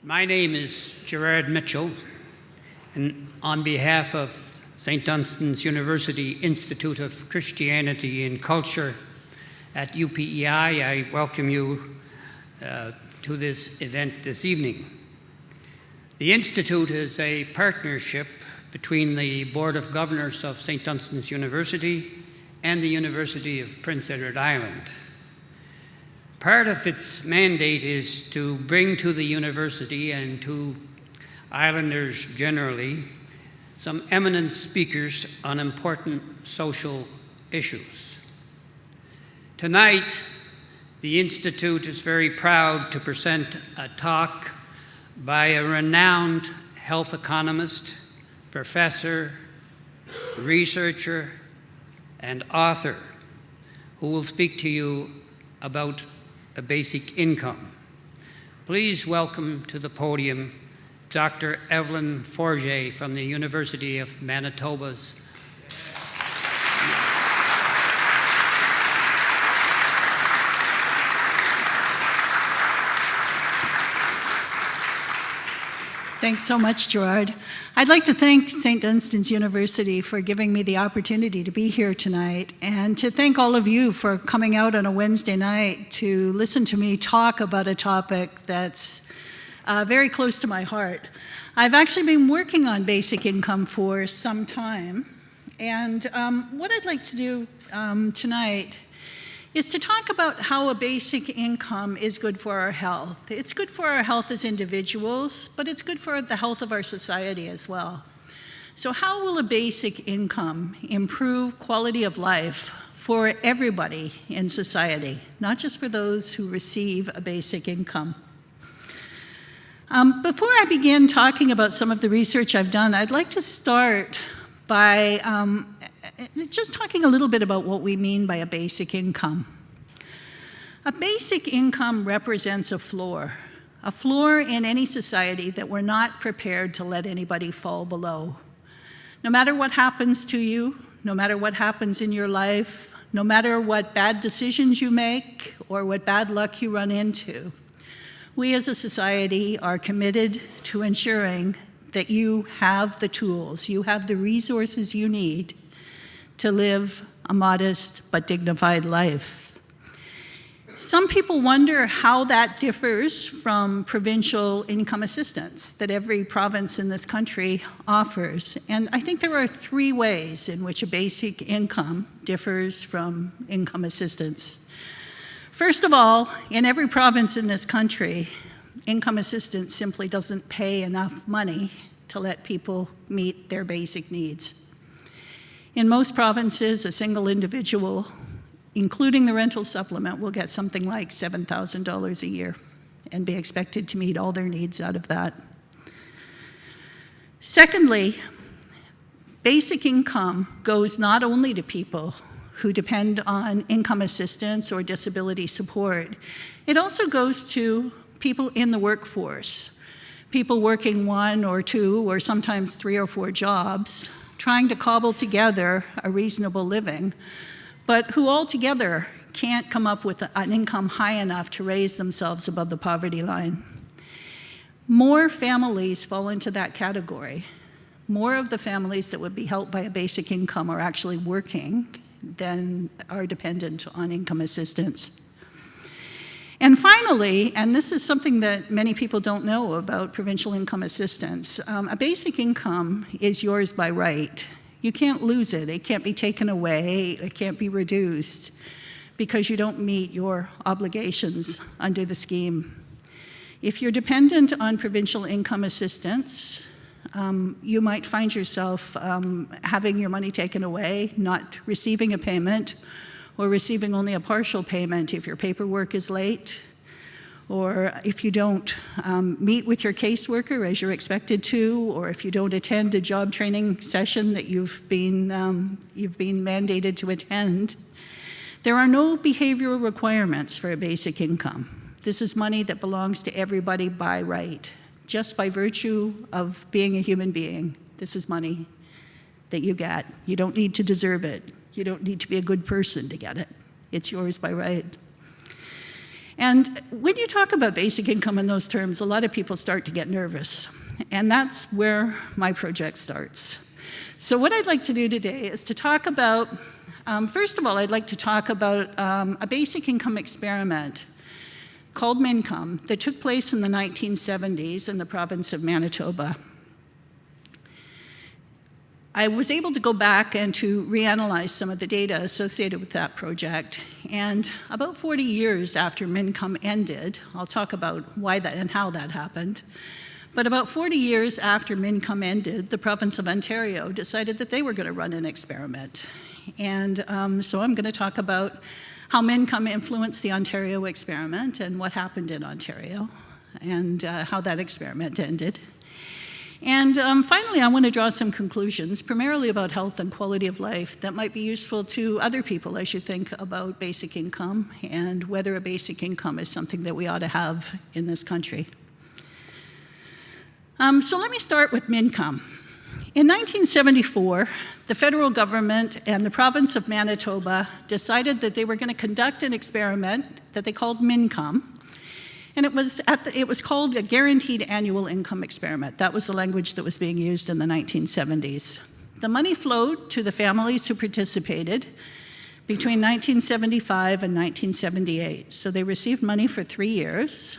My name is Gerard Mitchell, and on behalf of St. Dunstan's University Institute of Christianity and Culture at UPEI, I welcome you to this event this evening. The Institute is a partnership between the Board of Governors of St. Dunstan's University and the University of Prince Edward Island. Part of its mandate is to bring to the university and to islanders generally some eminent speakers on important social issues. Tonight, the Institute is very proud to present a talk by a renowned health economist, professor, researcher, and author who will speak to you about a basic income. Please welcome to the podium Dr. Evelyn Forget from the University of Manitoba's Thanks so much, Gerard. I'd like to thank St. Dunstan's University for giving me the opportunity to be here tonight, and to thank all of you for coming out on a Wednesday night to listen to me talk about a topic that's very close to my heart. I've actually been working on basic income for some time, and what I'd like to do tonight is to talk about how a basic income is good for our health. It's good for our health as individuals, but it's good for the health of our society as well. So how will a basic income improve quality of life for everybody in society, not just for those who receive a basic income? Before I begin talking about some of the research I've done, I'd like to start by just talking a little bit about what we mean by a basic income. A basic income represents a floor in any society that we're not prepared to let anybody fall below. No matter what happens to you, no matter what happens in your life, no matter what bad decisions you make or what bad luck you run into, we as a society are committed to ensuring that you have the tools, you have the resources you need to live a modest but dignified life. Some people wonder how that differs from provincial income assistance that every province in this country offers. And I think there are three ways in which a basic income differs from income assistance. First of all, in every province in this country, income assistance simply doesn't pay enough money to let people meet their basic needs. In most provinces, a single individual, including the rental supplement, will get something like $7,000 a year and be expected to meet all their needs out of that. Secondly, basic income goes not only to people who depend on income assistance or disability support, it also goes to people in the workforce, people working one or two or sometimes 3 or 4 jobs, trying to cobble together a reasonable living, but who altogether can't come up with an income high enough to raise themselves above the poverty line. More families fall into that category. More of the families that would be helped by a basic income are actually working than are dependent on income assistance. And finally, and this is something that many people don't know about provincial income assistance, a basic income is yours by right. You can't lose it. It can't be taken away. It can't be reduced because you don't meet your obligations under the scheme. If you're dependent on provincial income assistance, you might find yourself having your money taken away, not receiving a payment, or receiving only a partial payment if your paperwork is late, or if you don't meet with your caseworker as you're expected to, or if you don't attend a job training session that you've been mandated to attend. There are no behavioral requirements for a basic income. This is money that belongs to everybody by right, just by virtue of being a human being. This is money that you get. You don't need to deserve it. You don't need to be a good person to get it. It's yours by right. And when you talk about basic income in those terms, a lot of people start to get nervous. And that's where my project starts. So what I'd like to do today is to talk about, first of all, I'd like to talk about a basic income experiment called MINCOME that took place in the 1970s in the province of Manitoba. I was able to go back and to reanalyze some of the data associated with that project, and about 40 years after MINCOME ended, I'll talk about why that and how that happened, but about 40 years after MINCOME ended, the province of Ontario decided that they were going to run an experiment. And so I'm going to talk about how MINCOME influenced the Ontario experiment and what happened in Ontario and how that experiment ended. And finally, I want to draw some conclusions, primarily about health and quality of life, that might be useful to other people as you think about basic income and whether a basic income is something that we ought to have in this country. So let me start with MINCOME. In 1974, the federal government and the province of Manitoba decided that they were going to conduct an experiment that they called MINCOME. And it was called a Guaranteed Annual Income Experiment. That was the language that was being used in the 1970s. The money flowed to the families who participated between 1975 and 1978. So they received money for 3 years.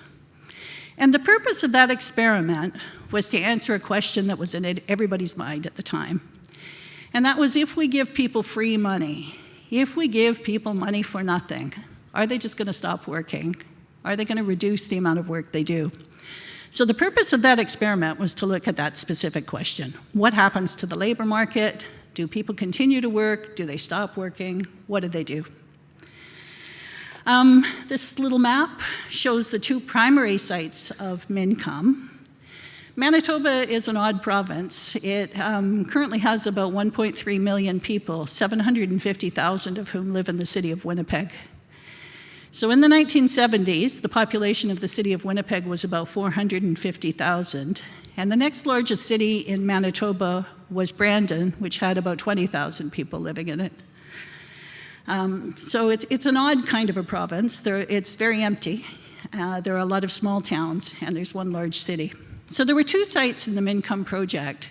And the purpose of that experiment was to answer a question that was in everybody's mind at the time. And that was, if we give people free money, if we give people money for nothing, are they just going to stop working? Are they going to reduce the amount of work they do? So the purpose of that experiment was to look at that specific question. What happens to the labor market? Do people continue to work? Do they stop working? What do they do? This little map shows the two primary sites of MINCOME. Manitoba is an odd province. It currently has about 1.3 million people, 750,000 of whom live in the city of Winnipeg. So in the 1970s, the population of the city of Winnipeg was about 450,000, and the next largest city in Manitoba was Brandon, which had about 20,000 people living in it. So it's an odd kind of a province. It's very empty. There are a lot of small towns, and there's one large city. So there were two sites in the MINCOME project.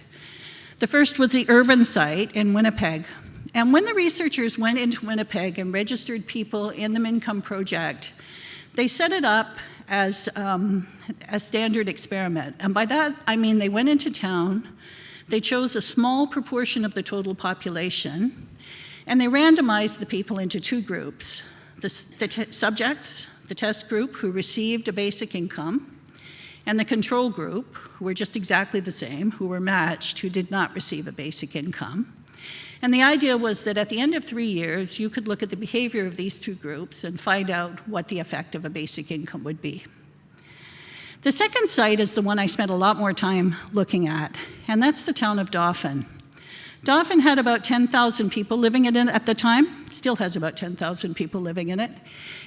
The first was the urban site in Winnipeg. And when the researchers went into Winnipeg and registered people in the MINCOME project, they set it up as a standard experiment. And by that, I mean they went into town, they chose a small proportion of the total population, and they randomized the people into two groups. The subjects, the test group, who received a basic income, and the control group, who were just exactly the same, who were matched, who did not receive a basic income. And the idea was that at the end of 3 years, you could look at the behavior of these two groups and find out what the effect of a basic income would be. The second site is the one I spent a lot more time looking at, and that's the town of Dauphin. Dauphin had about 10,000 people living in it at the time, still has about 10,000 people living in it.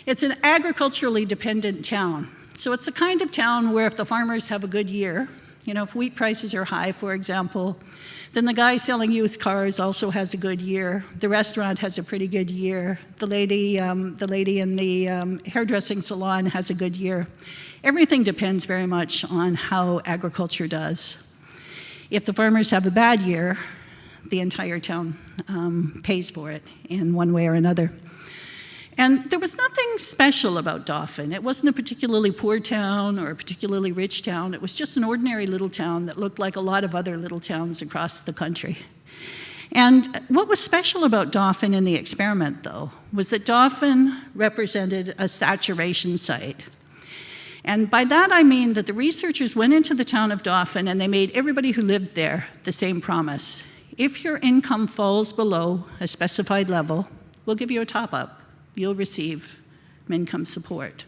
It's an agriculturally dependent town. So it's the kind of town where if the farmers have a good year, if wheat prices are high, for example, then the guy selling used cars also has a good year. The restaurant has a pretty good year. The lady in the hairdressing salon has a good year. Everything depends very much on how agriculture does. If the farmers have a bad year, the entire town pays for it in one way or another. And there was nothing special about Dauphin. It wasn't a particularly poor town or a particularly rich town. It was just an ordinary little town that looked like a lot of other little towns across the country. And what was special about Dauphin in the experiment, though, was that Dauphin represented a saturation site. And by that I mean that the researchers went into the town of Dauphin and they made everybody who lived there the same promise. If your income falls below a specified level, we'll give you a top-up. You'll receive MINCOME support.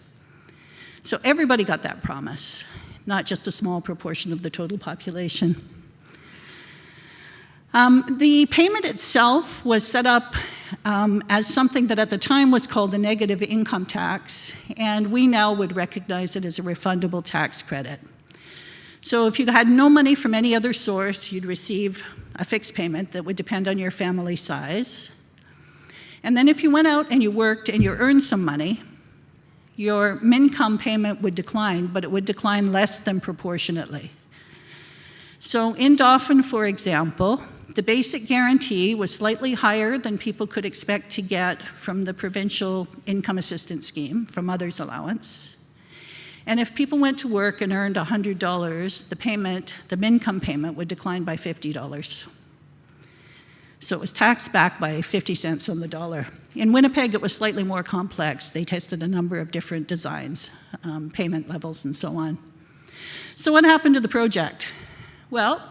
So everybody got that promise, not just a small proportion of the total population. The payment itself was set up as something that at the time was called a negative income tax, and we now would recognize it as a refundable tax credit. So if you had no money from any other source, you'd receive a fixed payment that would depend on your family size. And then if you went out and you worked and you earned some money, your income payment would decline, but it would decline less than proportionately. So in Dauphin, for example, the basic guarantee was slightly higher than people could expect to get from the provincial income assistance scheme, from mother's allowance. And if people went to work and earned $100, the income payment would decline by $50. So it was taxed back by 50 cents on the dollar. In Winnipeg, it was slightly more complex. They tested a number of different designs, payment levels, and so on. So what happened to the project? Well,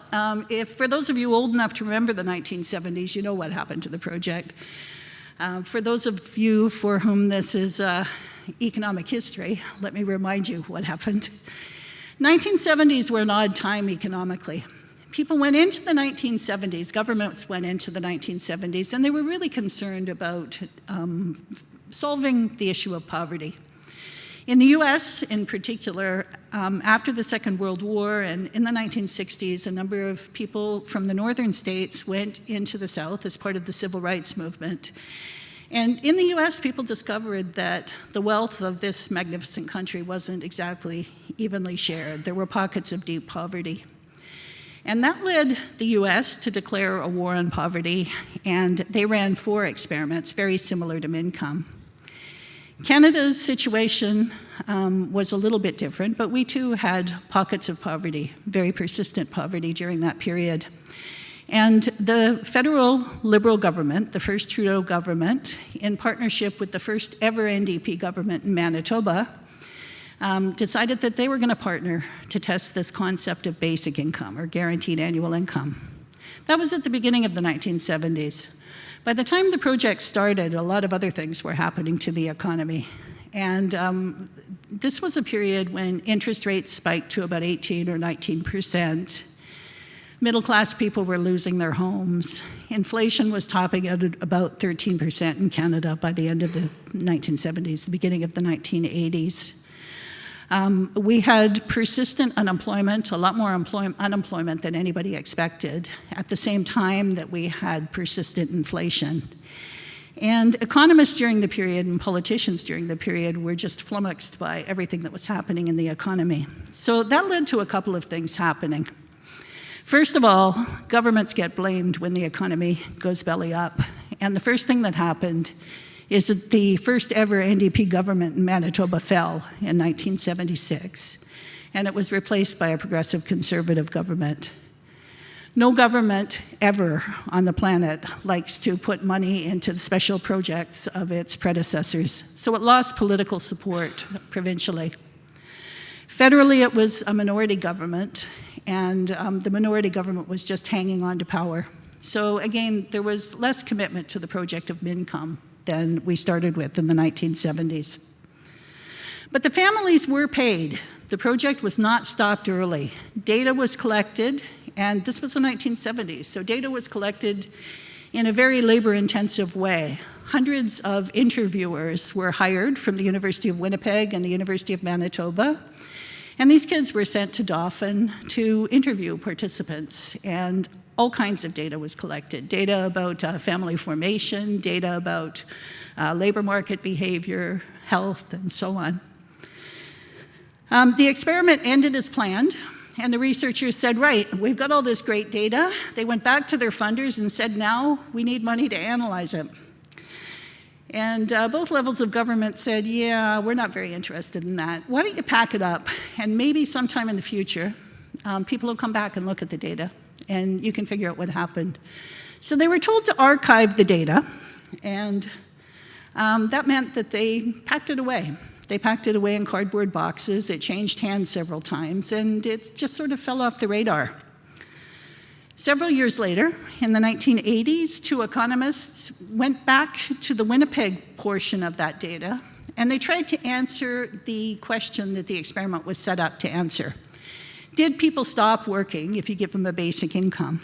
for those of you old enough to remember the 1970s, you know what happened to the project. For those of you for whom this is economic history, let me remind you what happened. 1970s were an odd time economically. People went into the 1970s, governments went into the 1970s, and they were really concerned about solving the issue of poverty. In the US, in particular, after the Second World War and in the 1960s, a number of people from the northern states went into the South as part of the civil rights movement. And in the US, people discovered that the wealth of this magnificent country wasn't exactly evenly shared. There were pockets of deep poverty. And that led the US to declare a war on poverty, and they ran 4 experiments, very similar to MinCom. Canada's situation was a little bit different, but we too had pockets of poverty, very persistent poverty during that period. And the federal Liberal government, the first Trudeau government, in partnership with the first ever NDP government in Manitoba, decided that they were going to partner to test this concept of basic income or guaranteed annual income. That was at the beginning of the 1970s. By the time the project started, a lot of other things were happening to the economy. And this was a period when interest rates spiked to about 18 or 19%. Middle-class people were losing their homes. Inflation was topping at about 13% in Canada by the end of the 1970s, the beginning of the 1980s. We had persistent unemployment, a lot more unemployment than anybody expected, at the same time that we had persistent inflation. And economists during the period and politicians during the period were just flummoxed by everything that was happening in the economy. So that led to a couple of things happening. First of all, governments get blamed when the economy goes belly up. And the first thing that happened is that the first ever NDP government in Manitoba fell in 1976, and it was replaced by a progressive conservative government. No government ever on the planet likes to put money into the special projects of its predecessors, so it lost political support provincially. Federally, it was a minority government, and the minority government was just hanging on to power. So again, there was less commitment to the project of MinCom than we started with in the 1970s. But the families were paid. The project was not stopped early. Data was collected, and this was the 1970s, so data was collected in a very labor-intensive way. Hundreds of interviewers were hired from the University of Winnipeg and the University of Manitoba, and these kids were sent to Dauphin to interview participants, and all kinds of data was collected. Data about family formation, data about labor market behavior, health, and so on. The experiment ended as planned, and the researchers said, right, we've got all this great data. They went back to their funders and said, now we need money to analyze it. And both levels of government said, yeah, we're not very interested in that. Why don't you pack it up? And maybe sometime in the future, people will come back and look at the data, and you can figure out what happened. So they were told to archive the data, and that meant that they packed it away. They packed it away in cardboard boxes. It changed hands several times, and it just sort of fell off the radar. Several years later, in the 1980s, 2 economists went back to the Winnipeg portion of that data, and they tried to answer the question that the experiment was set up to answer. Did people stop working if you give them a basic income?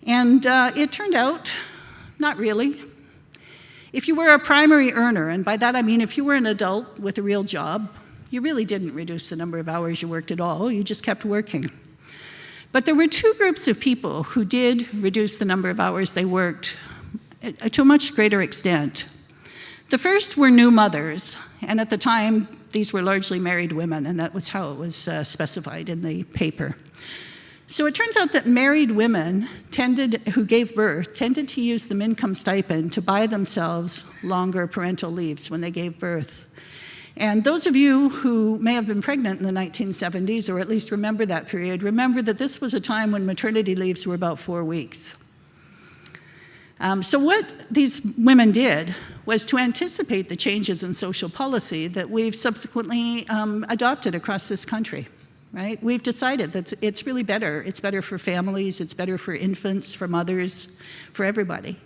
And it turned out, not really. If you were a primary earner, and by that I mean if you were an adult with a real job, you really didn't reduce the number of hours you worked at all, you just kept working. But there were 2 groups of people who did reduce the number of hours they worked to a much greater extent. The first were new mothers, And at the time, these were largely married women, and that was how it was specified in the paper. So it turns out that married women who gave birth tended to use the income stipend to buy themselves longer parental leaves when they gave birth. And those of you who may have been pregnant in the 1970s, or at least remember that period, remember that this was a time when maternity leaves were about 4 weeks. So what these women did was to anticipate the changes in social policy that we've subsequently adopted across this country, right? We've decided that it's really better. It's better for families, it's better for infants, for mothers, for everybody.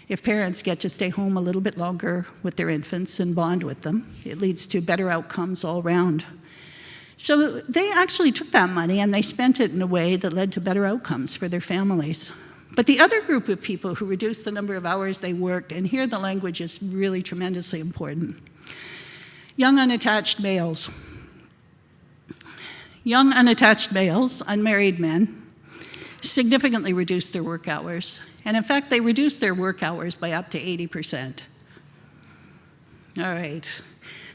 If parents get to stay home a little bit longer with their infants and bond with them, it leads to better outcomes all around. So they actually took that money and they spent it in a way that led to better outcomes for their families. But the other group of people who reduced the number of hours they worked, and here the language is really tremendously important, young unattached males. Young unattached males, unmarried men, significantly reduced their work hours. And in fact, they reduced their work hours by up to 80%. All right.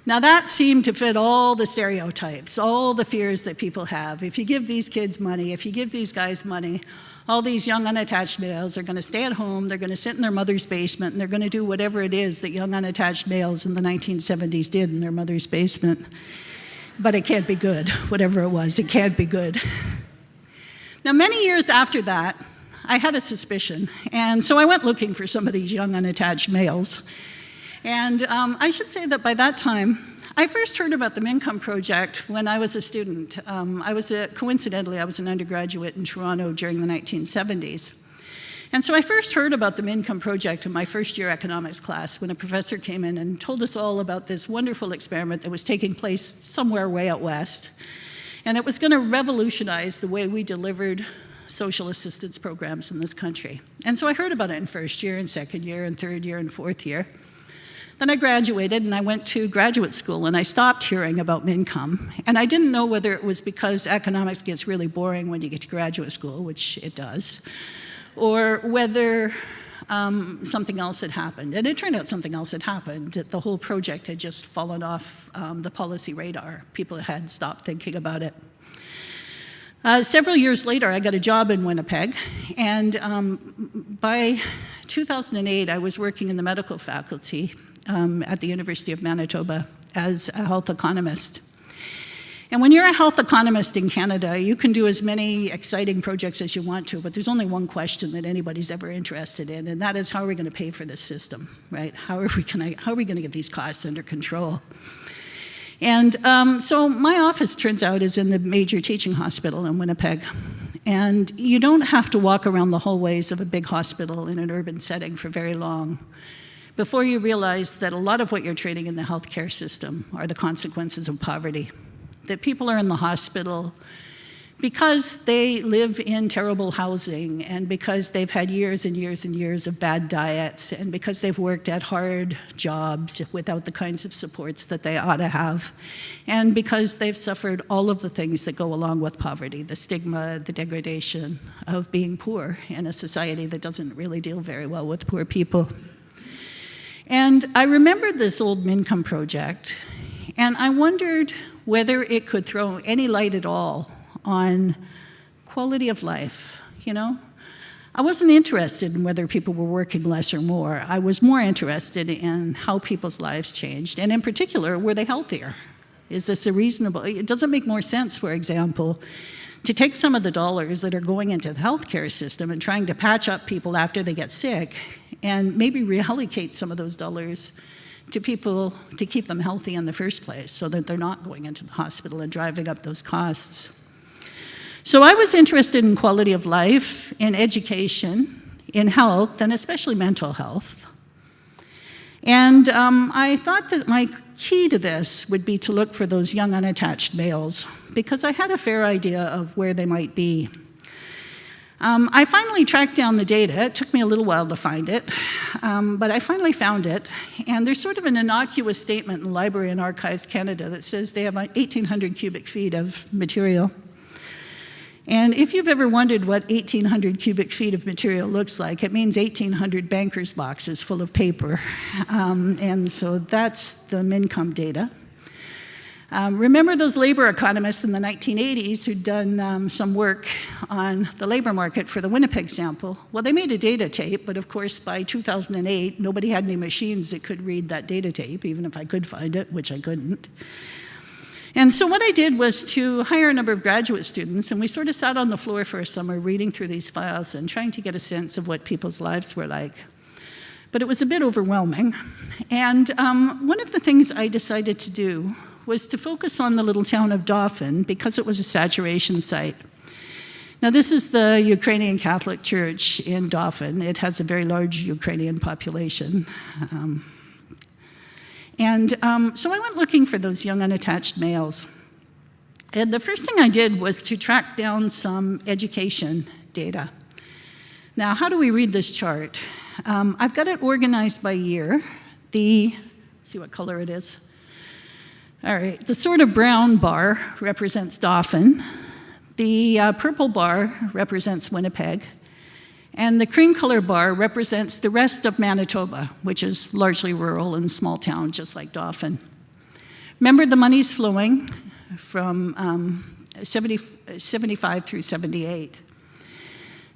Now that seemed to fit all the stereotypes, all the fears that people have. If you give these kids money, if you give these guys money, all these young unattached males are going to stay at home, they're going to sit in their mother's basement, and they're going to do whatever it is that young unattached males in the 1970s did in their mother's basement. But it can't be good, whatever it was, it can't be good. Now, many years after that, I had a suspicion, and so I went looking for some of these young unattached males. And I should say that by that time, I first heard about the Income Project when I was a student. Coincidentally, I was an undergraduate in Toronto during the 1970s. And so I first heard about the Income Project in my first year economics class when a professor came in and told us all about this wonderful experiment that was taking place somewhere way out west. And it was going to revolutionize the way we delivered social assistance programs in this country. And so I heard about it in first year and second year and third year and fourth year. Then I graduated and I went to graduate school and I stopped hearing about income. And I didn't know whether it was because economics gets really boring when you get to graduate school, which it does, or whether something else had happened. And it turned out something else had happened. The whole project had just fallen off the policy radar. People had stopped thinking about it. Several years later, I got a job in Winnipeg, and by 2008, I was working in the medical faculty at the University of Manitoba as a health economist. And when you're a health economist in Canada, you can do as many exciting projects as you want to, but there's only one question that anybody's ever interested in, and that is, how are we going to pay for this system, right? How are we going to get these costs under control? And so my office, turns out, is in the major teaching hospital in Winnipeg. And you don't have to walk around the hallways of a big hospital in an urban setting for very long before you realize that a lot of what you're treating in the healthcare system are the consequences of poverty. That people are in the hospital because they live in terrible housing, and because they've had years and years and years of bad diets, and because they've worked at hard jobs without the kinds of supports that they ought to have, and because they've suffered all of the things that go along with poverty, the stigma, the degradation of being poor in a society that doesn't really deal very well with poor people. And I remembered this old Income Project, and I wondered whether it could throw any light at all on quality of life, you know? I wasn't interested in whether people were working less or more. I was more interested in how people's lives changed, and in particular, were they healthier? Is this a reasonable, it doesn't make more sense, for example, to take some of the dollars that are going into the healthcare system and trying to patch up people after they get sick, and maybe reallocate some of those dollars to people to keep them healthy in the first place so that they're not going into the hospital and driving up those costs. So I was interested in quality of life, in education, in health, and especially mental health. And I thought that my key to this would be to look for those young unattached males, because I had a fair idea of where they might be. I finally tracked down the data. It took me a little while to find it, but I finally found it. And there's sort of an innocuous statement in Library and Archives Canada that says they have 1,800 cubic feet of material. And if you've ever wondered what 1,800 cubic feet of material looks like, it means 1,800 banker's boxes full of paper. And so that's the MINCOM data. Remember those labor economists in the 1980s who'd done some work on the labor market for the Winnipeg sample? Well, they made a data tape, but of course by 2008, nobody had any machines that could read that data tape, even if I could find it, which I couldn't. And so what I did was to hire a number of graduate students, and we sort of sat on the floor for a summer reading through these files and trying to get a sense of what people's lives were like. But it was a bit overwhelming. And one of the things I decided to do was to focus on the little town of Dauphin because it was a saturation site. Now, this is the Ukrainian Catholic Church in Dauphin. It has a very large Ukrainian population. So I went looking for those young unattached males. And the first thing I did was to track down some education data. Now, how do we read this chart? I've got it organized by year. Let's see what color it is. All right, the sort of brown bar represents Dauphin. The purple bar represents Winnipeg. And the cream color bar represents the rest of Manitoba, which is largely rural and small town, just like Dauphin. Remember, the money's flowing from 75 through 78.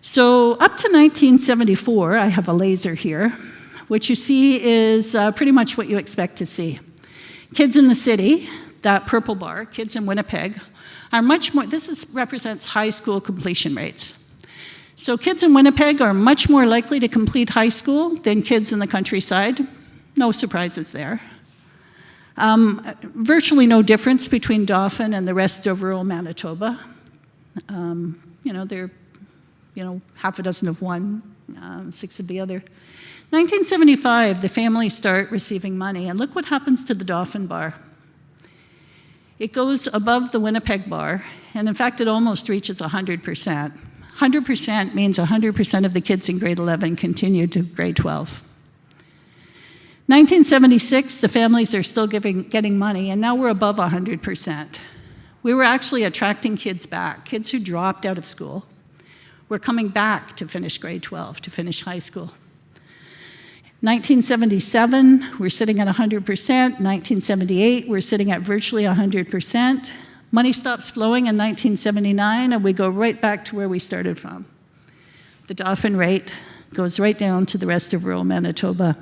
So up to 1974, I have a laser here. What you see is pretty much what you expect to see. Kids in the city, that purple bar, kids in Winnipeg, are much more, represents high school completion rates. So kids in Winnipeg are much more likely to complete high school than kids in the countryside. No surprises there. Virtually no difference between Dauphin and the rest of rural Manitoba. They're, half a dozen of one, 6 of the other. 1975, the families start receiving money, and look what happens to the Dauphin bar. It goes above the Winnipeg bar, and in fact, it almost reaches 100%. 100% means 100% of the kids in grade 11 continue to grade 12. 1976, the families are still getting money, and now we're above 100%. We were actually attracting kids back, kids who dropped out of school. We're coming back to finish grade 12, to finish high school. 1977, we're sitting at 100%. 1978, we're sitting at virtually 100%. Money stops flowing in 1979, and we go right back to where we started from. The Dauphin rate goes right down to the rest of rural Manitoba.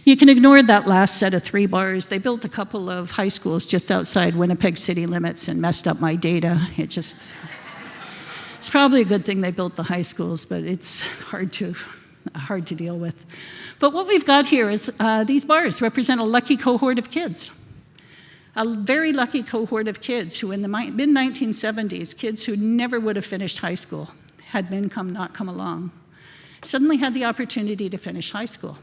You can ignore that last set of 3 bars. They built a couple of high schools just outside Winnipeg city limits and messed up my data. It's probably a good thing they built the high schools, but it's hard to deal with. But what we've got here is these bars represent a lucky cohort of kids. A very lucky cohort of kids who in the mid-1970s, kids who never would have finished high school, had MINCOM not come along, suddenly had the opportunity to finish high school.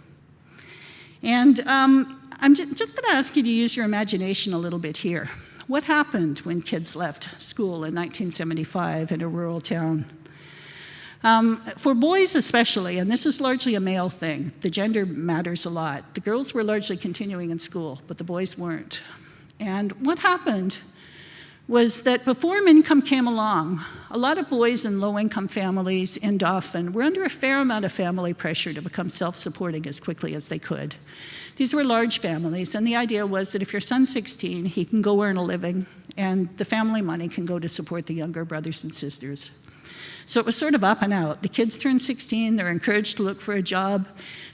And I'm just going to ask you to use your imagination a little bit here. What happened when kids left school in 1975 in a rural town? For boys especially, and this is largely a male thing, the gender matters a lot. The girls were largely continuing in school, but the boys weren't. And what happened was that before MINCOM came along, a lot of boys in low-income families in Dauphin were under a fair amount of family pressure to become self-supporting as quickly as they could. These were large families, and the idea was that if your son's 16, he can go earn a living, and the family money can go to support the younger brothers and sisters. So it was sort of up and out. The kids turned 16, they're encouraged to look for a job.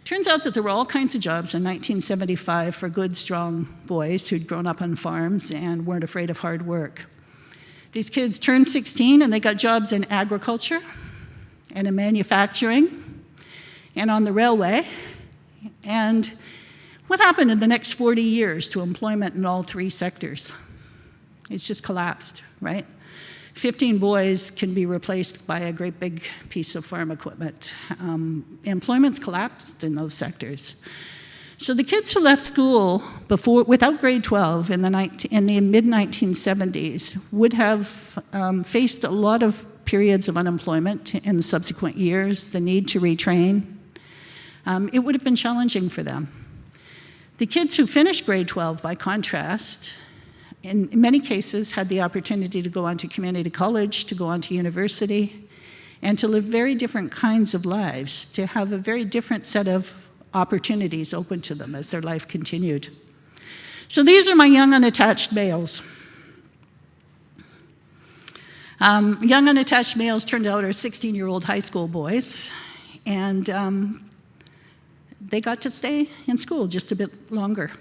Turns out that there were all kinds of jobs in 1975 for good, strong boys who'd grown up on farms and weren't afraid of hard work. These kids turned 16 and they got jobs in agriculture and in manufacturing and on the railway. And what happened in the next 40 years to employment in all 3 sectors? It's just collapsed, right? 15 boys can be replaced by a great big piece of farm equipment. Employment's collapsed in those sectors. So the kids who left school without grade 12 in the mid-1970s would have faced a lot of periods of unemployment in the subsequent years, the need to retrain. It would have been challenging for them. The kids who finished grade 12, by contrast, in many cases, had the opportunity to go on to community college, to go on to university, and to live very different kinds of lives, to have a very different set of opportunities open to them as their life continued. So these are my young unattached males. Young unattached males turned out are 16-year-old high school boys, and they got to stay in school just a bit longer.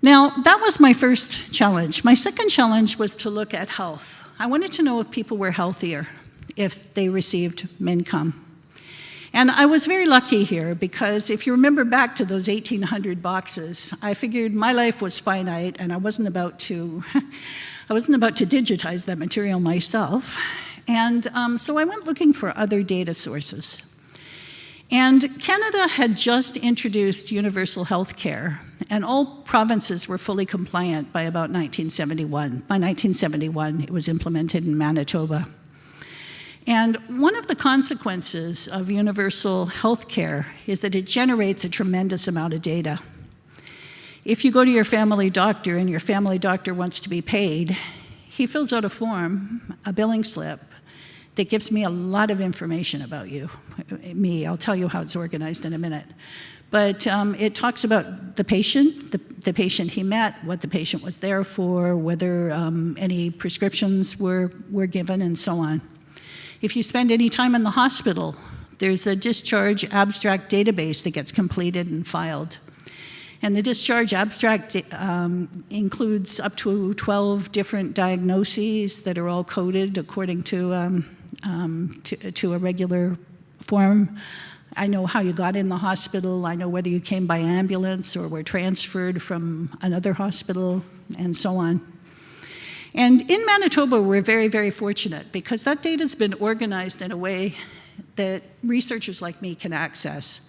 Now, that was my first challenge. My second challenge was to look at health. I wanted to know if people were healthier if they received MinCom. And I was very lucky here because if you remember back to those 1,800 boxes, I figured my life was finite and I wasn't about to digitize that material myself. And so I went looking for other data sources. And Canada had just introduced universal health care, and all provinces were fully compliant by about 1971. By 1971, it was implemented in Manitoba. And one of the consequences of universal health care is that it generates a tremendous amount of data. If you go to your family doctor and your family doctor wants to be paid, he fills out a form, a billing slip, that gives me a lot of information about you. I'll tell you how it's organized in a minute. But it talks about the patient he met, what the patient was there for, whether any prescriptions were given, and so on. If you spend any time in the hospital, there's a discharge abstract database that gets completed and filed. And the discharge abstract includes up to 12 different diagnoses that are all coded according to a regular form. I know how you got in the hospital. I know whether you came by ambulance or were transferred from another hospital, and so on. And in Manitoba, we're very, very fortunate because that data's been organized in a way that researchers like me can access.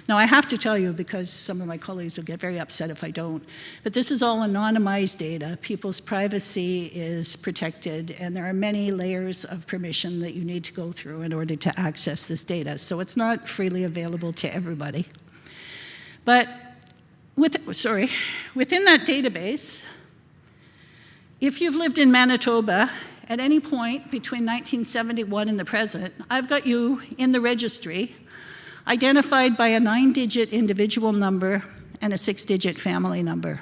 Now, I have to tell you, because some of my colleagues will get very upset if I don't, but this is all anonymized data. People's privacy is protected, and there are many layers of permission that you need to go through in order to access this data. So it's not freely available to everybody. But within that database, if you've lived in Manitoba at any point between 1971 and the present, I've got you in the registry, identified by a 9-digit individual number and a 6-digit family number.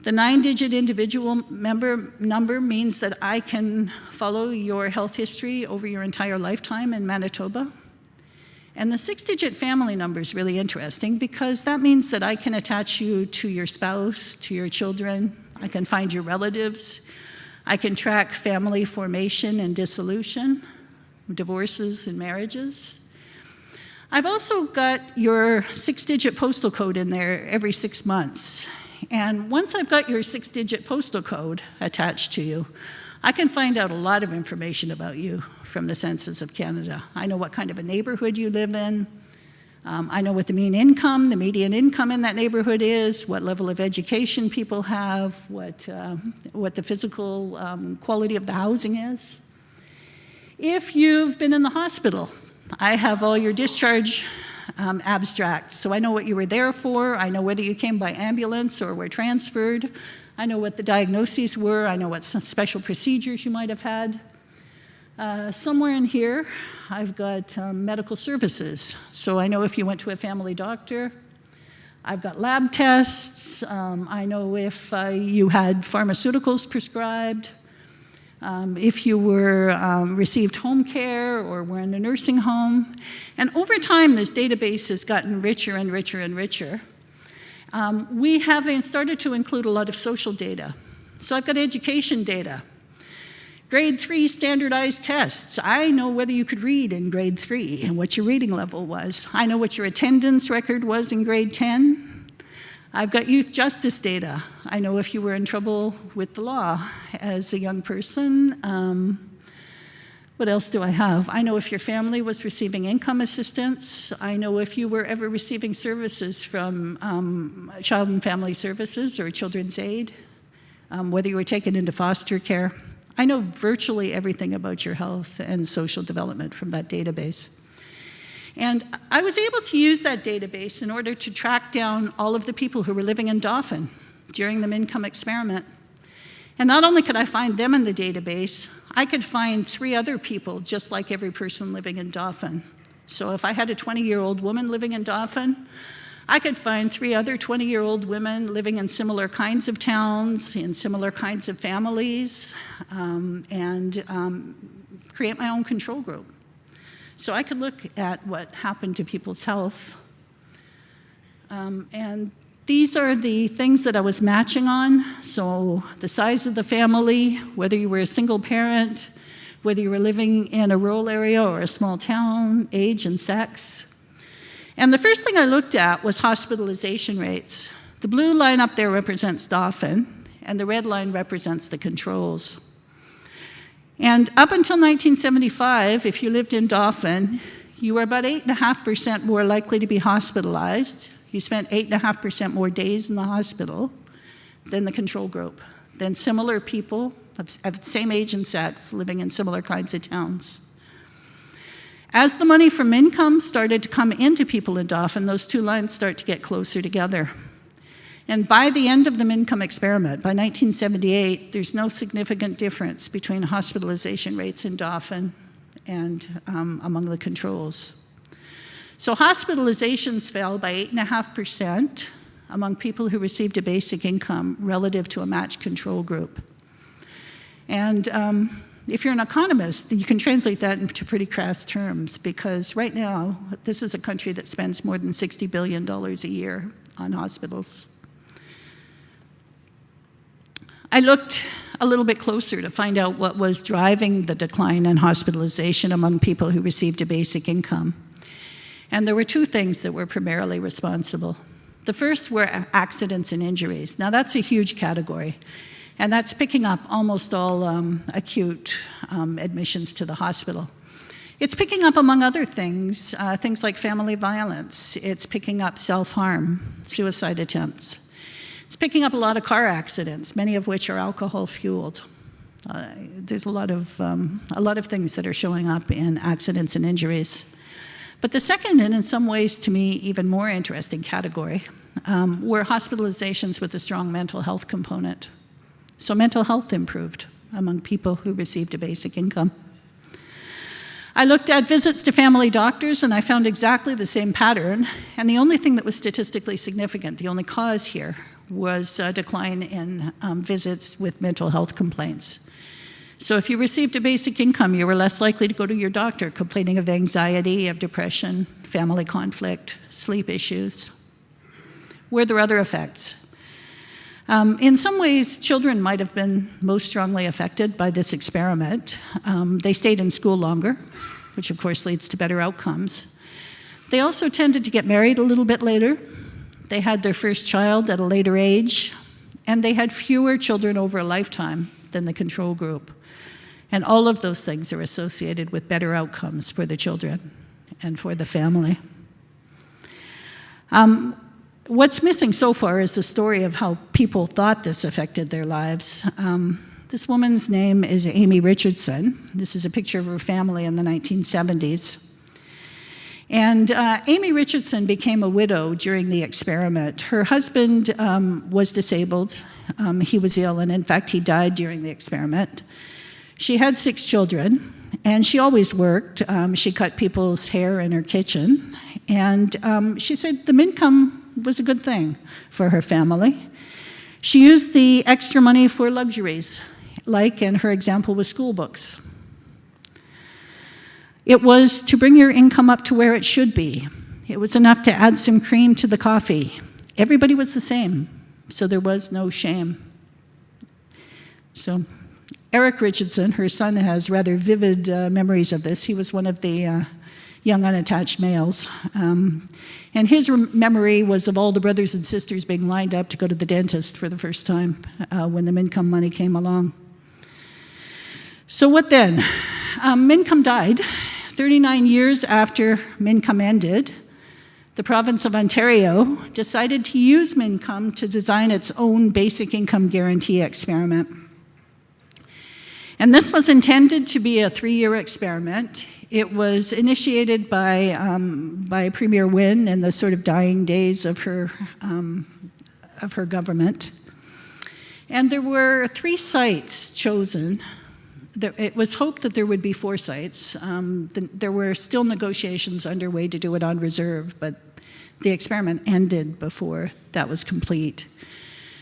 The 9-digit individual number means that I can follow your health history over your entire lifetime in Manitoba. And the 6-digit family number is really interesting because that means that I can attach you to your spouse, to your children. I can find your relatives. I can track family formation and dissolution, divorces and marriages. I've also got your 6-digit postal code in there every 6 months. And once I've got your 6-digit postal code attached to you, I can find out a lot of information about you from the Census of Canada. I know what kind of a neighborhood you live in. I know what the mean income, the median income in that neighborhood is, what level of education people have, what the physical quality of the housing is. If you've been in the hospital, I have all your discharge abstracts, so I know what you were there for. I know whether you came by ambulance or were transferred. I know what the diagnoses were. I know what special procedures you might have had. Somewhere in here, I've got medical services. So I know if you went to a family doctor. I've got lab tests. I know if you had pharmaceuticals prescribed. If you received home care or were in a nursing home. And over time, this database has gotten richer and richer and richer. We have started to include a lot of social data. So I've got education data. Grade 3 standardized tests. I know whether you could read in grade 3 and what your reading level was. I know what your attendance record was in grade 10. I've got youth justice data. I know if you were in trouble with the law as a young person. What else do I have? I know if your family was receiving income assistance. I know if you were ever receiving services from Child and Family Services or Children's Aid, whether you were taken into foster care. I know virtually everything about your health and social development from that database. And I was able to use that database in order to track down all of the people who were living in Dauphin. during the Mincome experiment. And not only could I find them in the database, I could find 3 other people just like every person living in Dauphin. So if I had a 20-year-old woman living in Dauphin, I could find 3 other 20-year-old women living in similar kinds of towns, in similar kinds of families, and create my own control group. So I could look at what happened to people's health. And these are the things that I was matching on. So the size of the family, whether you were a single parent, whether you were living in a rural area or a small town, age and sex. And the first thing I looked at was hospitalization rates. The blue line up there represents Dauphin, and the red line represents the controls. And up until 1975, if you lived in Dauphin, you were about 8.5% more likely to be hospitalized. You spent 8.5% more days in the hospital than the control group, than similar people of the same age and sex living in similar kinds of towns. As the money from Mincome started to come into people in Dauphin, those 2 lines start to get closer together. And by the end of the Mincome experiment, by 1978, there's no significant difference between hospitalization rates in Dauphin and among the controls. So hospitalizations fell by 8.5% among people who received a basic income relative to a matched control group. And if you're an economist, you can translate that into pretty crass terms, because right now, this is a country that spends more than $60 billion a year on hospitals. I looked a little bit closer to find out what was driving the decline in hospitalization among people who received a basic income. And there were 2 things that were primarily responsible. The first were accidents and injuries. Now that's a huge category, and that's picking up almost all acute admissions to the hospital. It's picking up, among other things, things like family violence. It's picking up self-harm, suicide attempts. It's picking up a lot of car accidents, many of which are alcohol-fueled. There's a lot of things that are showing up in accidents and injuries. But the second, and in some ways to me even more interesting category, were hospitalizations with a strong mental health component. So mental health improved among people who received a basic income. I looked at visits to family doctors, and I found exactly the same pattern. And the only thing that was statistically significant, the only cause here, was a decline in visits with mental health complaints. So if you received a basic income, you were less likely to go to your doctor complaining of anxiety, of depression, family conflict, sleep issues. Were there other effects? In some ways, children might have been most strongly affected by this experiment. They stayed in school longer, which of course leads to better outcomes. They also tended to get married a little bit later. They had their first child at a later age, and they had fewer children over a lifetime than the control group. And all of those things are associated with better outcomes for the children and for the family. What's missing so far is the story of how people thought this affected their lives. This woman's name is Amy Richardson. This is a picture of her family in the 1970s. And Amy Richardson became a widow during the experiment. Her husband was disabled. He was ill, and in fact, he died during the experiment. She had 6 children, and she always worked. She cut people's hair in her kitchen, and she said the Mincome was a good thing for her family. She used the extra money for luxuries, like in her example with school books. It was to bring your income up to where it should be. It was enough to add some cream to the coffee. Everybody was the same, so there was no shame. So Eric Richardson, her son, has rather vivid memories of this. He was one of the young unattached males. And his memory was of all the brothers and sisters being lined up to go to the dentist for the first time when the Mincome money came along. So what then? Mincome died. 39 years after Mincome ended, the province of Ontario decided to use Mincome to design its own basic income guarantee experiment. And this was intended to be a 3-year experiment. It was initiated by Premier Wynne in the sort of dying days of her government. And there were 3 sites chosen. It was hoped that there would be 4 sites. There were still negotiations underway to do it on reserve, but the experiment ended before that was complete.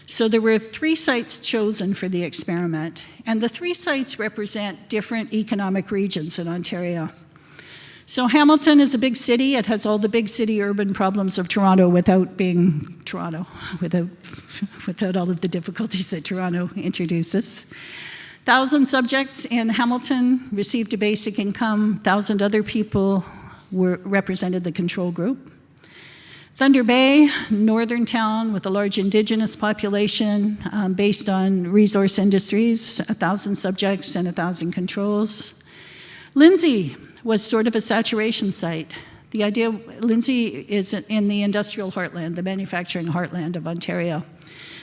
So there were 3 sites chosen for the experiment, and the 3 sites represent different economic regions in Ontario. So Hamilton is a big city. It has all the big city urban problems of Toronto without being Toronto, without all of the difficulties that Toronto introduces. 1,000 subjects in Hamilton received a basic income. 1,000 other people represented the control group. Thunder Bay, northern town with a large Indigenous population based on resource industries, 1,000 subjects and 1,000 controls. Lindsay was sort of a saturation site. The idea, Lindsay is in the industrial heartland, the manufacturing heartland of Ontario.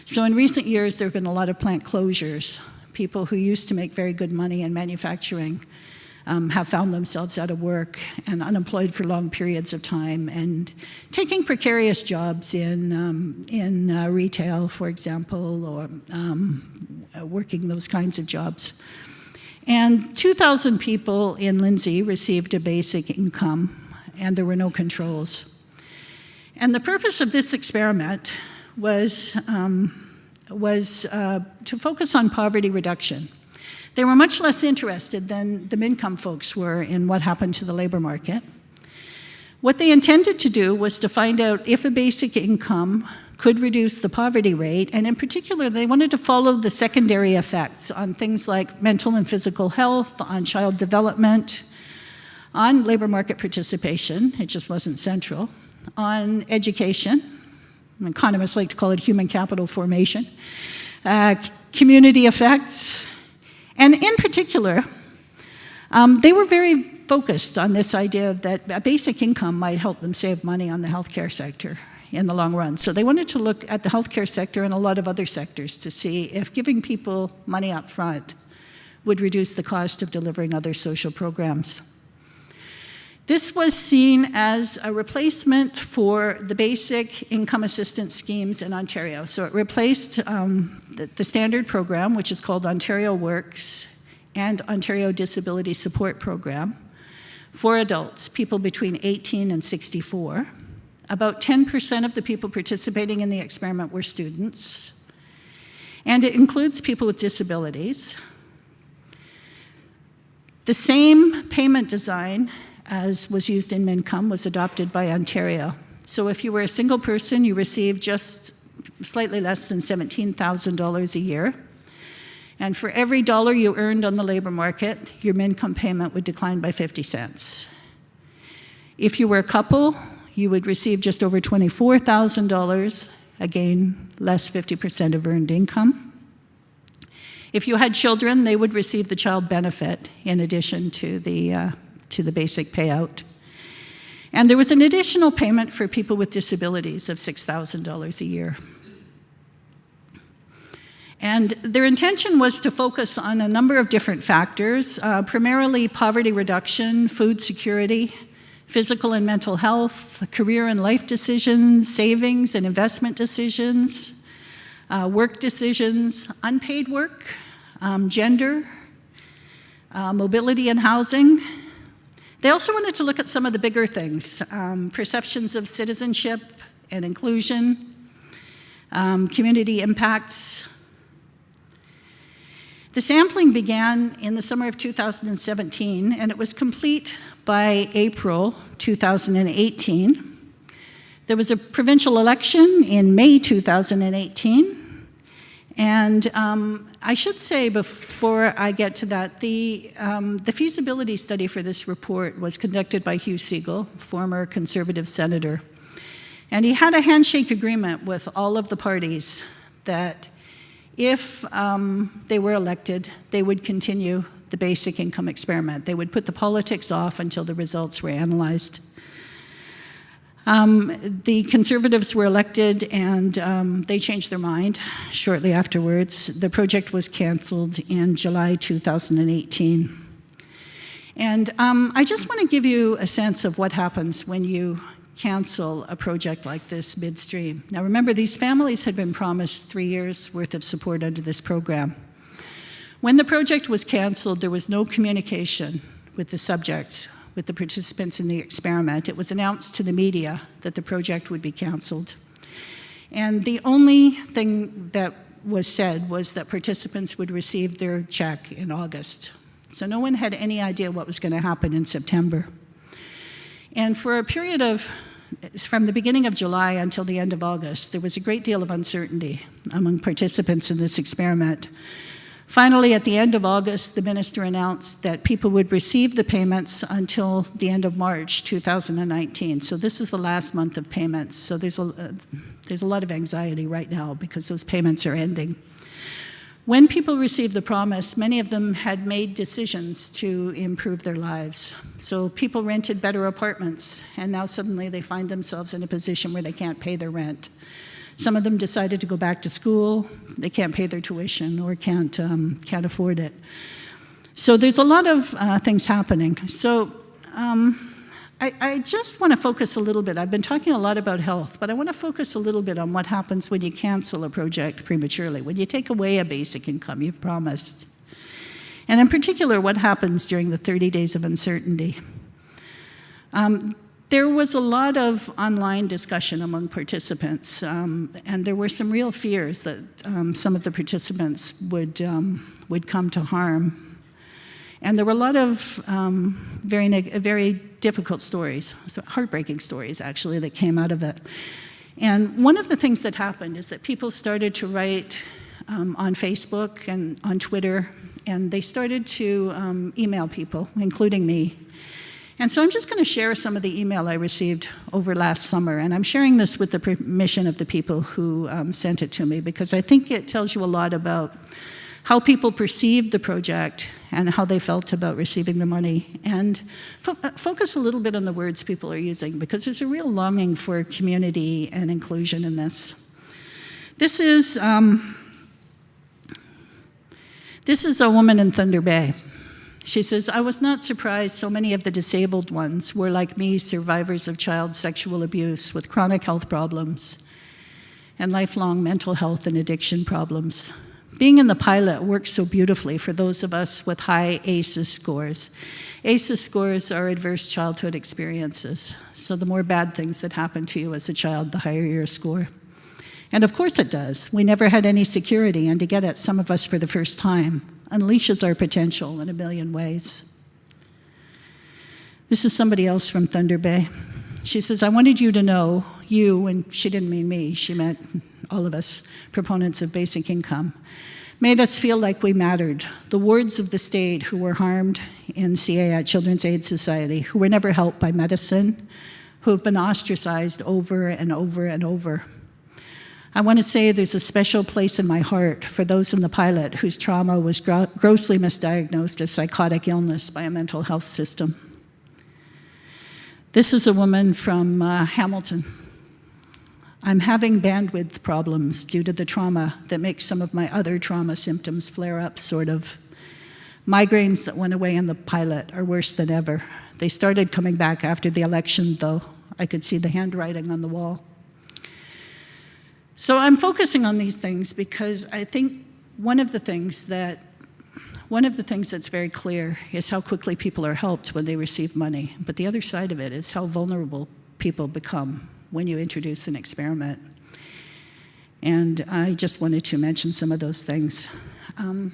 So in recent years, there have been a lot of plant closures. People who used to make very good money in manufacturing have found themselves out of work and unemployed for long periods of time and taking precarious jobs in retail, for example, or working those kinds of jobs. And 2,000 people in Lindsay received a basic income, and there were no controls. And the purpose of this experiment was to focus on poverty reduction. They were much less interested than the income folks were in what happened to the labor market. What they intended to do was to find out if a basic income could reduce the poverty rate, and in particular, they wanted to follow the secondary effects on things like mental and physical health, on child development, on labor market participation, it just wasn't central, on education, economists like to call it human capital formation, community effects, and in particular, they were very focused on this idea that a basic income might help them save money on the healthcare sector in the long run. So they wanted to look at the healthcare sector and a lot of other sectors to see if giving people money up front would reduce the cost of delivering other social programs. This was seen as a replacement for the basic income assistance schemes in Ontario. So it replaced the standard program, which is called Ontario Works, and Ontario Disability Support Program for adults, people between 18 and 64. About 10% of the people participating in the experiment were students, and it includes people with disabilities. The same payment design as was used in Mincome was adopted by Ontario. So if you were a single person, you received just slightly less than $17,000 a year. And for every dollar you earned on the labor market, your Mincome payment would decline by 50 cents. If you were a couple, you would receive just over $24,000, again, less 50% of earned income. If you had children, they would receive the child benefit in addition to the basic payout. And there was an additional payment for people with disabilities of $6,000 a year. And their intention was to focus on a number of different factors, primarily poverty reduction, food security, physical and mental health, career and life decisions, savings and investment decisions, work decisions, unpaid work, gender, mobility and housing. They also wanted to look at some of the bigger things, perceptions of citizenship and inclusion, community impacts. The sampling began in the summer of 2017, and it was complete by April 2018. There was a provincial election in May 2018, and I should say before I get to that, the feasibility study for this report was conducted by Hugh Segal, former Conservative senator, and he had a handshake agreement with all of the parties that if they were elected, they would continue the basic income experiment. They would put the politics off until the results were analyzed. The Conservatives were elected, and they changed their mind shortly afterwards. The project was canceled in July 2018. And I just want to give you a sense of what happens when you cancel a project like this midstream. Now remember, these families had been promised 3 years' worth of support under this program. When the project was canceled, there was no communication with the subjects, with the participants in the experiment. It was announced to the media that the project would be canceled. And the only thing that was said was that participants would receive their check in August. So no one had any idea what was going to happen in September. And for a period of, from the beginning of July until the end of August, there was a great deal of uncertainty among participants in this experiment. Finally, at the end of August, the minister announced that people would receive the payments until the end of March 2019. So this is the last month of payments. So there's a lot of anxiety right now because those payments are ending. When people received the promise, many of them had made decisions to improve their lives. So people rented better apartments, and now suddenly they find themselves in a position where they can't pay their rent. Some of them decided to go back to school. They can't pay their tuition or can't afford it. So there's a lot of things happening. So I just want to focus a little bit. I've been talking a lot about health, but I want to focus a little bit on what happens when you cancel a project prematurely, when you take away a basic income you've promised. And in particular, what happens during the 30 days of uncertainty. There was a lot of online discussion among participants, and there were some real fears that some of the participants would come to harm. And there were a lot of very difficult stories, so heartbreaking stories actually, that came out of it. And one of the things that happened is that people started to write on Facebook and on Twitter, and they started to email people, including me. And so I'm just going to share some of the email I received over last summer, and I'm sharing this with the permission of the people who sent it to me, because I think it tells you a lot about how people perceived the project and how they felt about receiving the money, and focus a little bit on the words people are using, because there's a real longing for community and inclusion in this. This is a woman in Thunder Bay. She says, "I was not surprised so many of the disabled ones were, like me, survivors of child sexual abuse with chronic health problems and lifelong mental health and addiction problems. Being in the pilot worked so beautifully for those of us with high ACEs scores. ACEs scores are adverse childhood experiences, so the more bad things that happen to you as a child, the higher your score. And of course it does. We never had any security, and to get at some of us for the first time unleashes our potential in a million ways." This is somebody else from Thunder Bay. She says, "I wanted you to know, you," and she didn't mean me, she meant all of us, proponents of basic income, "made us feel like we mattered. The wards of the state who were harmed in CA at Children's Aid Society, who were never helped by medicine, who have been ostracized over and over and over. I want to say there's a special place in my heart for those in the pilot whose trauma was grossly misdiagnosed as psychotic illness by a mental health system." This is a woman from Hamilton. "I'm having bandwidth problems due to the trauma that makes some of my other trauma symptoms flare up, sort of. Migraines that went away in the pilot are worse than ever. They started coming back after the election, though. I could see the handwriting on the wall." So I'm focusing on these things because I think one of the things that's very clear is how quickly people are helped when they receive money. But the other side of it is how vulnerable people become when you introduce an experiment. And I just wanted to mention some of those things. I'm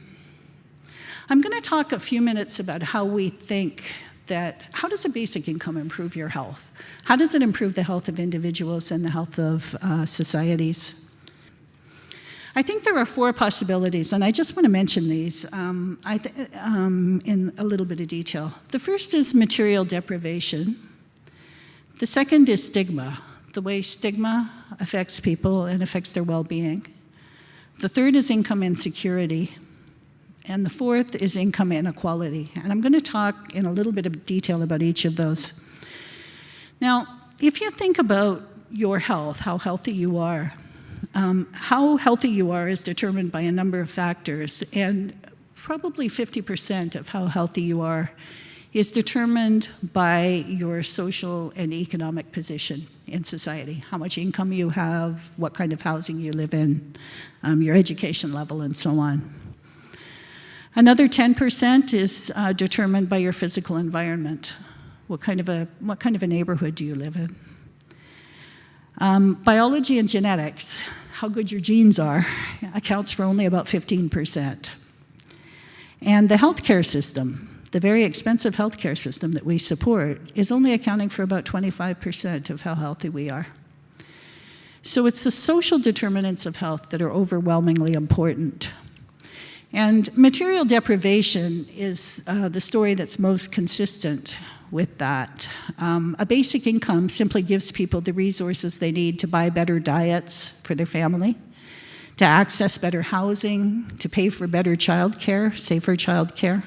going to talk a few minutes about how we think that, how does a basic income improve your health? How does it improve the health of individuals and the health of societies? I think there are 4 possibilities, and I just want to mention these in a little bit of detail. The first is material deprivation. The second is stigma, the way stigma affects people and affects their well-being. The third is income insecurity. And the fourth is income inequality. And I'm going to talk in a little bit of detail about each of those. Now, if you think about your health, how healthy you are is determined by a number of factors, and probably 50% of how healthy you are is determined by your social and economic position in society, how much income you have, what kind of housing you live in, your education level, and so on. Another 10% is determined by your physical environment. What kind of a neighborhood do you live in? Biology and genetics, how good your genes are, accounts for only about 15%. And the healthcare system, the very expensive healthcare system that we support, is only accounting for about 25% of how healthy we are. So it's the social determinants of health that are overwhelmingly important. And material deprivation is the story that's most consistent with that. A basic income simply gives people the resources they need to buy better diets for their family, to access better housing, to pay for better childcare, safer childcare,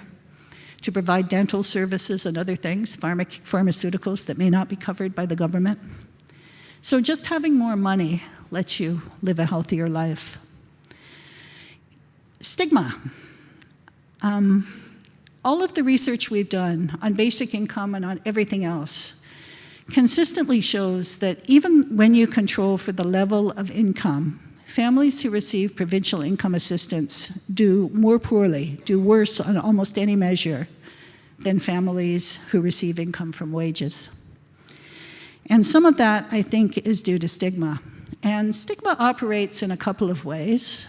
to provide dental services and other things, pharmaceuticals that may not be covered by the government. So just having more money lets you live a healthier life. Stigma. All of the research we've done on basic income and on everything else consistently shows that even when you control for the level of income, families who receive provincial income assistance do more poorly, do worse on almost any measure than families who receive income from wages. And some of that, I think, is due to stigma. And stigma operates in a couple of ways.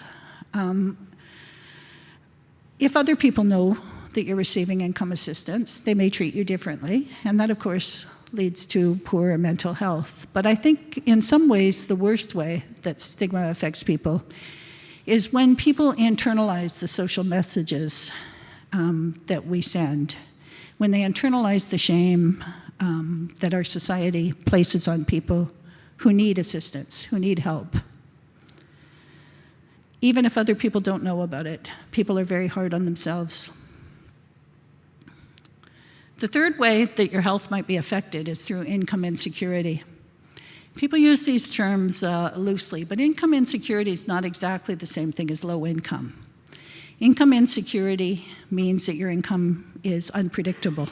If other people know that you're receiving income assistance, they may treat you differently, and that, of course, leads to poorer mental health. But I think in some ways, the worst way that stigma affects people is when people internalize the social messages that we send, when they internalize the shame that our society places on people who need assistance, who need help. Even if other people don't know about it, people are very hard on themselves. The third way that your health might be affected is through income insecurity. People use these terms loosely, but income insecurity is not exactly the same thing as low income. Income insecurity means that your income is unpredictable.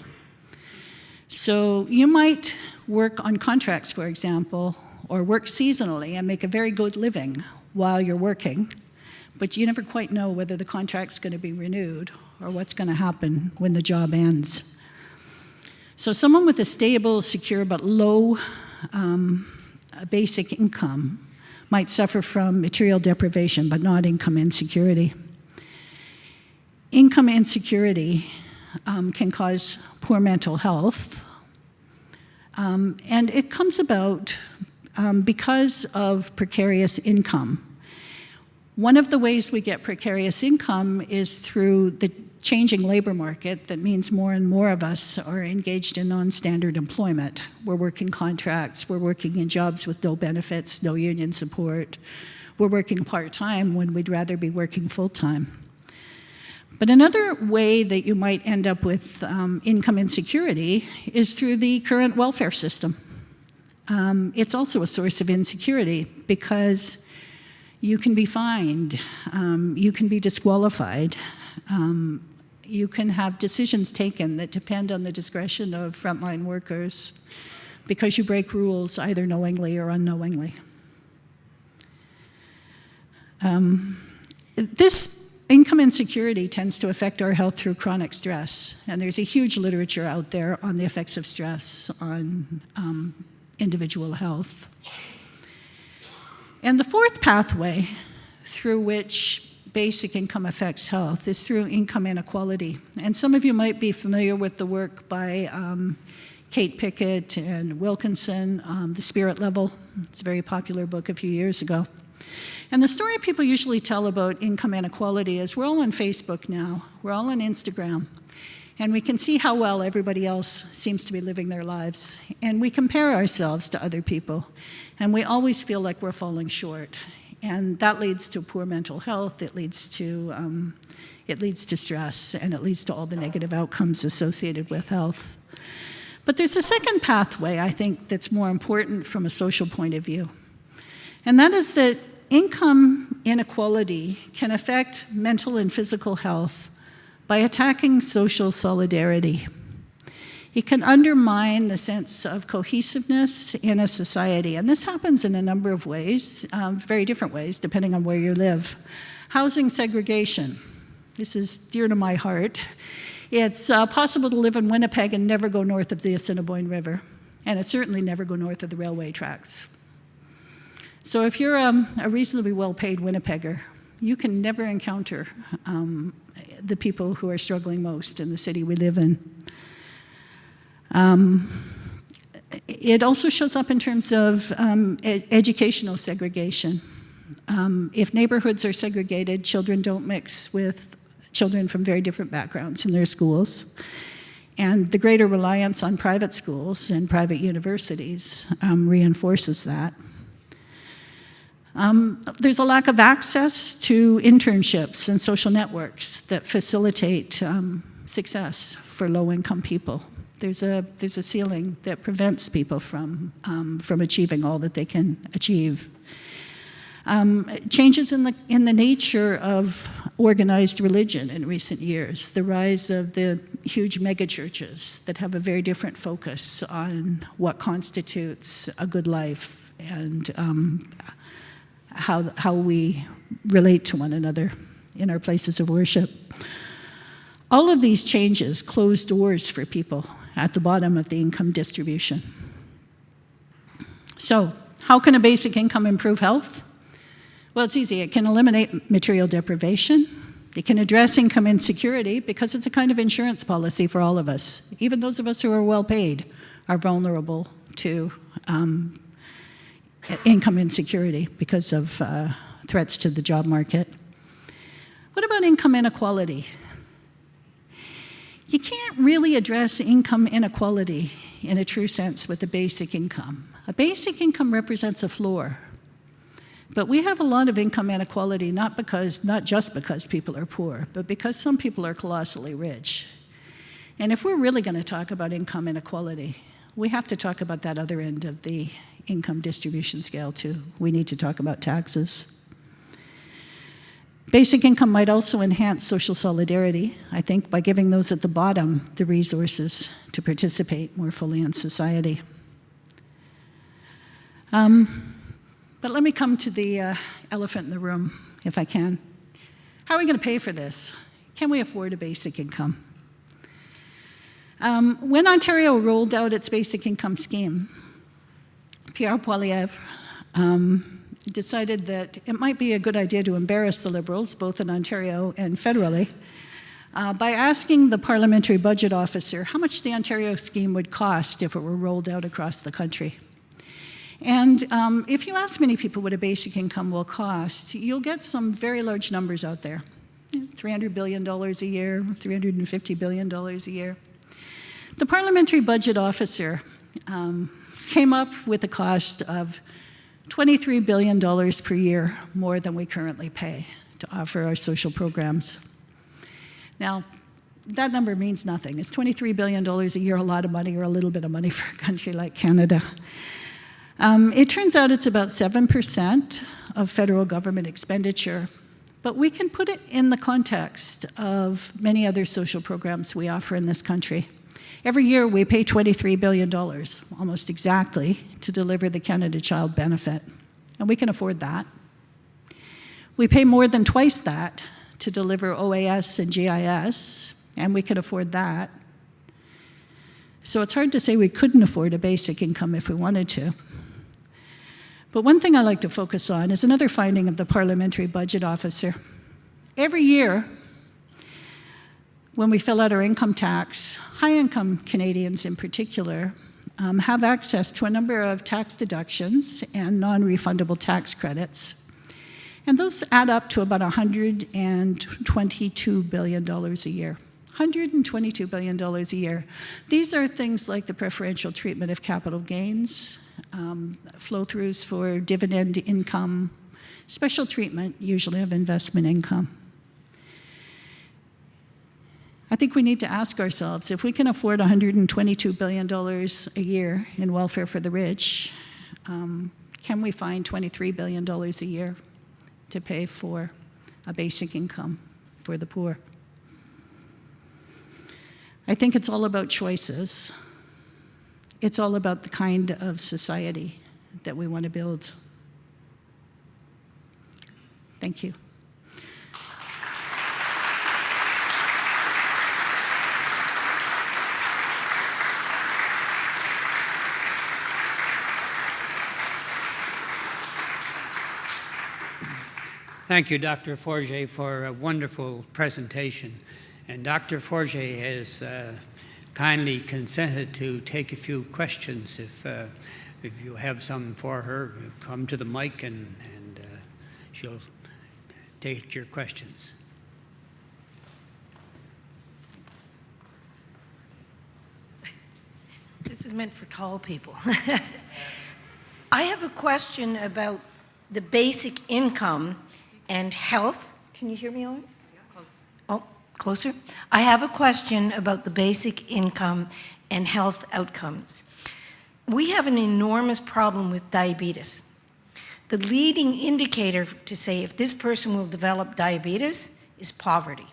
So you might work on contracts, for example, or work seasonally and make a very good living while you're working, but you never quite know whether the contract's going to be renewed or what's going to happen when the job ends. So someone with a stable, secure, but low basic income might suffer from material deprivation, but not income insecurity. Income insecurity can cause poor mental health, and it comes about because of precarious income. One of the ways we get precarious income is through the changing labor market that means more and more of us are engaged in non-standard employment. We're working contracts, we're working in jobs with no benefits, no union support. We're working part-time when we'd rather be working full-time. But another way that you might end up with income insecurity is through the current welfare system. It's also a source of insecurity because you can be fined, you can be disqualified, you can have decisions taken that depend on the discretion of frontline workers because you break rules either knowingly or unknowingly. This income insecurity tends to affect our health through chronic stress, and there's a huge literature out there on the effects of stress on individual health. And the fourth pathway through which basic income affects health is through income inequality. And some of you might be familiar with the work by Kate Pickett and Wilkinson, The Spirit Level. It's a very popular book a few years ago. And the story people usually tell about income inequality is we're all on Facebook now, we're all on Instagram, and we can see how well everybody else seems to be living their lives. And we compare ourselves to other people, and we always feel like we're falling short. And that leads to poor mental health, it leads to stress, and it leads to all the negative outcomes associated with health. But there's a second pathway, I think, that's more important from a social point of view. And that is that income inequality can affect mental and physical health by attacking social solidarity. It can undermine the sense of cohesiveness in a society, and this happens in a number of ways, very different ways, depending on where you live. Housing segregation. This is dear to my heart. It's possible to live in Winnipeg and never go north of the Assiniboine River, and it's certainly never go north of the railway tracks. So if you're a reasonably well-paid Winnipegger, you can never encounter the people who are struggling most in the city we live in. It also shows up in terms of educational segregation. If neighborhoods are segregated, children don't mix with children from very different backgrounds in their schools. And the greater reliance on private schools and private universities reinforces that. There's a lack of access to internships and social networks that facilitate success for low-income people. There's a ceiling that prevents people from achieving all that they can achieve. Changes in the nature of organized religion in recent years, the rise of the huge megachurches that have a very different focus on what constitutes a good life and how we relate to one another in our places of worship. All of these changes close doors for people at the bottom of the income distribution. So, how can a basic income improve health? Well, it's easy. It can eliminate material deprivation. It can address income insecurity because it's a kind of insurance policy for all of us. Even those of us who are well paid are vulnerable to income insecurity because of threats to the job market. What about income inequality? You can't really address income inequality in a true sense with a basic income. A basic income represents a floor. But we have a lot of income inequality not just because people are poor, but because some people are colossally rich. And if we're really going to talk about income inequality, we have to talk about that other end of the income distribution scale too. We need to talk about taxes. Basic income might also enhance social solidarity, I think, by giving those at the bottom the resources to participate more fully in society. But let me come to the elephant in the room, if I can. How are we going to pay for this? Can we afford a basic income? When Ontario rolled out its basic income scheme, Pierre Poilievre decided that it might be a good idea to embarrass the Liberals, both in Ontario and federally, by asking the parliamentary budget officer how much the Ontario scheme would cost if it were rolled out across the country. And if you ask many people what a basic income will cost, you'll get some very large numbers out there. $300 billion a year, $350 billion a year. The parliamentary budget officer came up with a cost of $23 billion per year, more than we currently pay to offer our social programs. Now, that number means nothing. Is $23 billion a year a lot of money or a little bit of money for a country like Canada? It turns out it's about 7% of federal government expenditure, but we can put it in the context of many other social programs we offer in this country. Every year we pay $23 billion, almost exactly, to deliver the Canada Child Benefit, and we can afford that. We pay more than twice that to deliver OAS and GIS, and we can afford that. So it's hard to say we couldn't afford a basic income if we wanted to. But one thing I like to focus on is another finding of the parliamentary budget officer. Every year, when we fill out our income tax, high-income Canadians in particular have access to a number of tax deductions and non-refundable tax credits. And those add up to about $122 billion a year. $122 billion a year. These are things like the preferential treatment of capital gains, flow-throughs for dividend income, special treatment usually of investment income. I think we need to ask ourselves, if we can afford $122 billion a year in welfare for the rich, can we find $23 billion a year to pay for a basic income for the poor? I think it's all about choices. it's all about the kind of society that we want to build. Thank you. Thank you, Dr. Forget, for a wonderful presentation. And Dr. Forget has kindly consented to take a few questions. If you have some for her, come to the mic and she'll take your questions. This is meant for tall people. I have a question about the basic income and health. Can you hear me, Owen? Oh, closer? I have a question about the basic income and health outcomes. We have an enormous problem with diabetes. The leading indicator to say if this person will develop diabetes is poverty.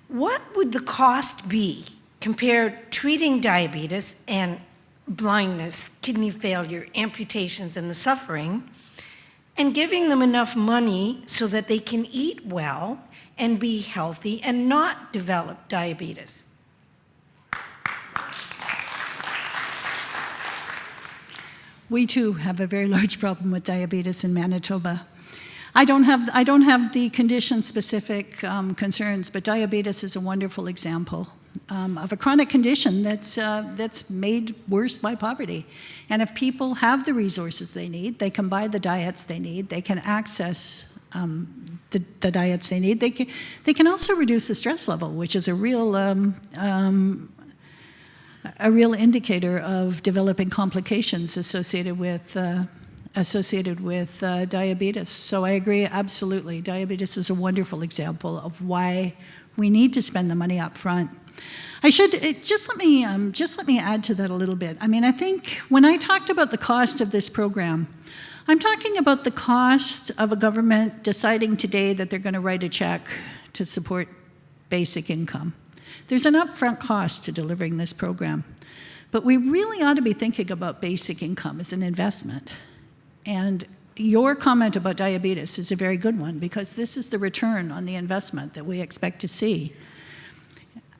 What would the cost be compared treating diabetes and blindness, kidney failure, amputations, and the suffering, and giving them enough money so that they can eat well and be healthy and not develop diabetes? We too have a very large problem with diabetes in Manitoba. I don't have the condition-specific concerns, but diabetes is a wonderful example of a chronic condition that's made worse by poverty. And if people have the resources they need, they can buy the diets they need, they can access the diets they need, they can also reduce the stress level, which is a real indicator of developing complications associated with diabetes. So I agree absolutely. Diabetes is a wonderful example of why we need to spend the money up front. Just let me add to that a little bit. I mean, I think when I talked about the cost of this program, I'm talking about the cost of a government deciding today that they're going to write a check to support basic income. There's an upfront cost to delivering this program, but we really ought to be thinking about basic income as an investment. And your comment about diabetes is a very good one, because this is the return on the investment that we expect to see.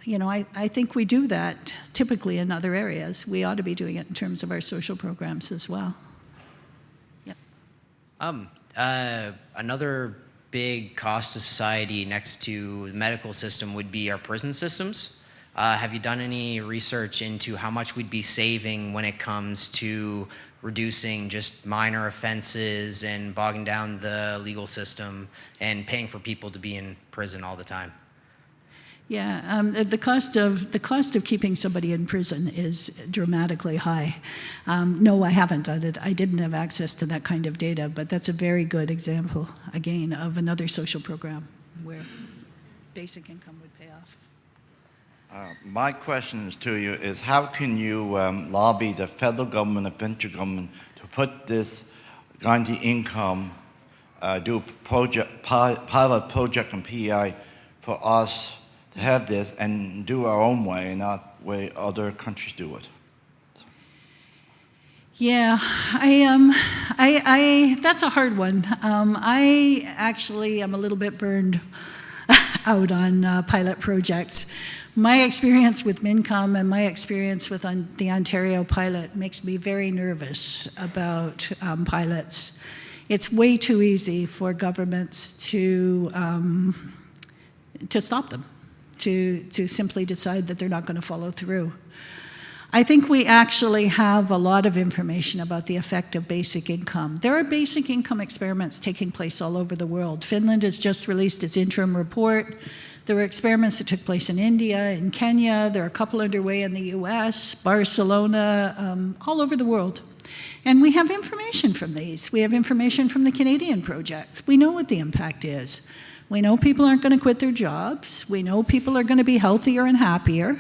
You know, I think we do that typically in other areas. We ought to be doing it in terms of our social programs as well. Yeah. Another big cost to society next to the medical system would be our prison systems. Have you done any research into how much we'd be saving when it comes to reducing just minor offenses and bogging down the legal system and paying for people to be in prison all the time? Yeah, the cost of keeping somebody in prison is dramatically high. No, I haven't done it. I didn't have access to that kind of data, but that's a very good example, again, of another social program where basic income would pay off. My question to you is, how can you lobby the federal government and provincial government to put this guaranteed income, do pilot project and PEI for us to have this and do our own way, and not the way other countries do it? Yeah, that's a hard one. I actually am a little bit burned out on pilot projects. My experience with MinCom and my experience with the Ontario pilot makes me very nervous about pilots. It's way too easy for governments to stop them, to simply decide that they're not going to follow through. I think we actually have a lot of information about the effect of basic income. There are basic income experiments taking place all over the world. Finland has just released its interim report. There were experiments that took place in India, in Kenya. There are a couple underway in the US, Barcelona, all over the world. And we have information from these. We have information from the Canadian projects. We know what the impact is. We know people aren't going to quit their jobs. We know people are going to be healthier and happier.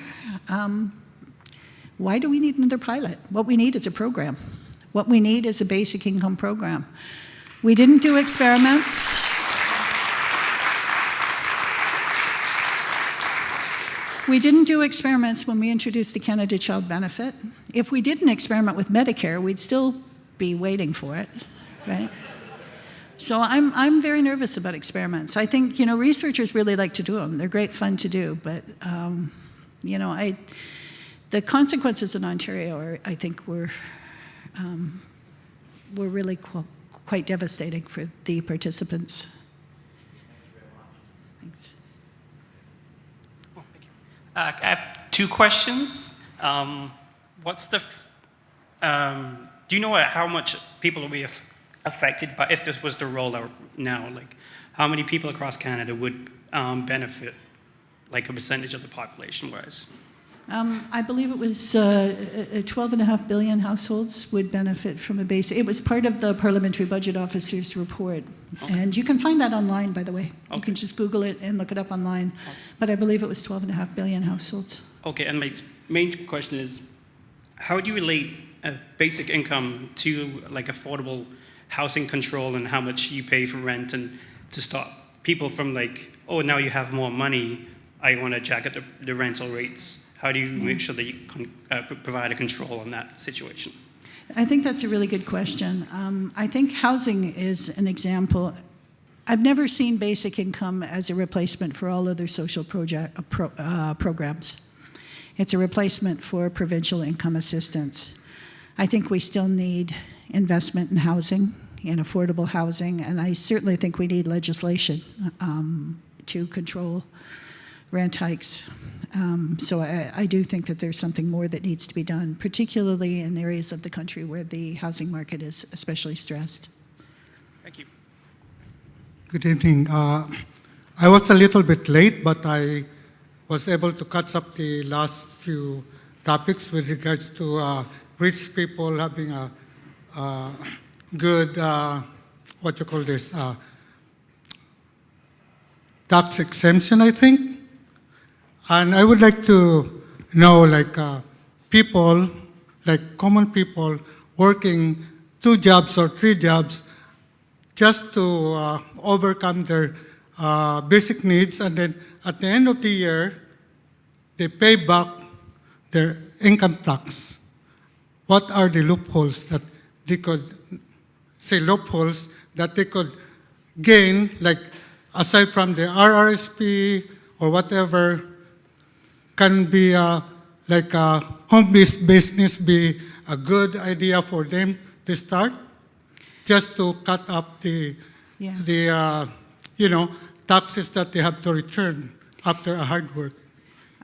Why do we need another pilot? What we need is a program. What we need is a basic income program. We didn't do experiments. We didn't do experiments when we introduced the Canada Child Benefit. If we didn't experiment with Medicare, we'd still be waiting for it, right? So I'm very nervous about experiments. I think, researchers really like to do them. They're great fun to do, but, the consequences in Ontario are, I think, were really quite devastating for the participants. Thanks. Oh, thank you. I have 2 questions. What's the, do you know how much people will be affected by, if this was the rollout now, like how many people across Canada would benefit, like a percentage of the population wise? I believe it was 12.5 billion households would benefit from a base. It was part of the Parliamentary Budget Officer's report. Okay. And you can find that online, by the way. Okay. You can just Google it and look it up online. Awesome. But I believe it was 12.5 billion households. Okay, and my main question is, how do you relate a basic income to like affordable housing control and how much you pay for rent, and to stop people from like, oh, now you have more money, I want to jack up the rental rates? How do you make sure that you provide a control on that situation? I think that's a really good question. I think housing is an example. I've never seen basic income as a replacement for all other social programs. It's a replacement for provincial income assistance. I think we still need investment in housing, in affordable housing, and I certainly think we need legislation to control rent hikes. So I do think that there's something more that needs to be done, particularly in areas of the country where the housing market is especially stressed. Thank you. Good evening. I was a little bit late, but I was able to catch up the last few topics with regards to rich people having a good, tax exemption, I think. And I would like to know, people, like common people, working 2 jobs or 3 jobs just to overcome their basic needs, and then at the end of the year, they pay back their income tax. What are the loopholes that they could gain, like aside from the RRSP or whatever? Can be like a home-based business be a good idea for them to start, just to cut up the taxes that they have to return after a hard work?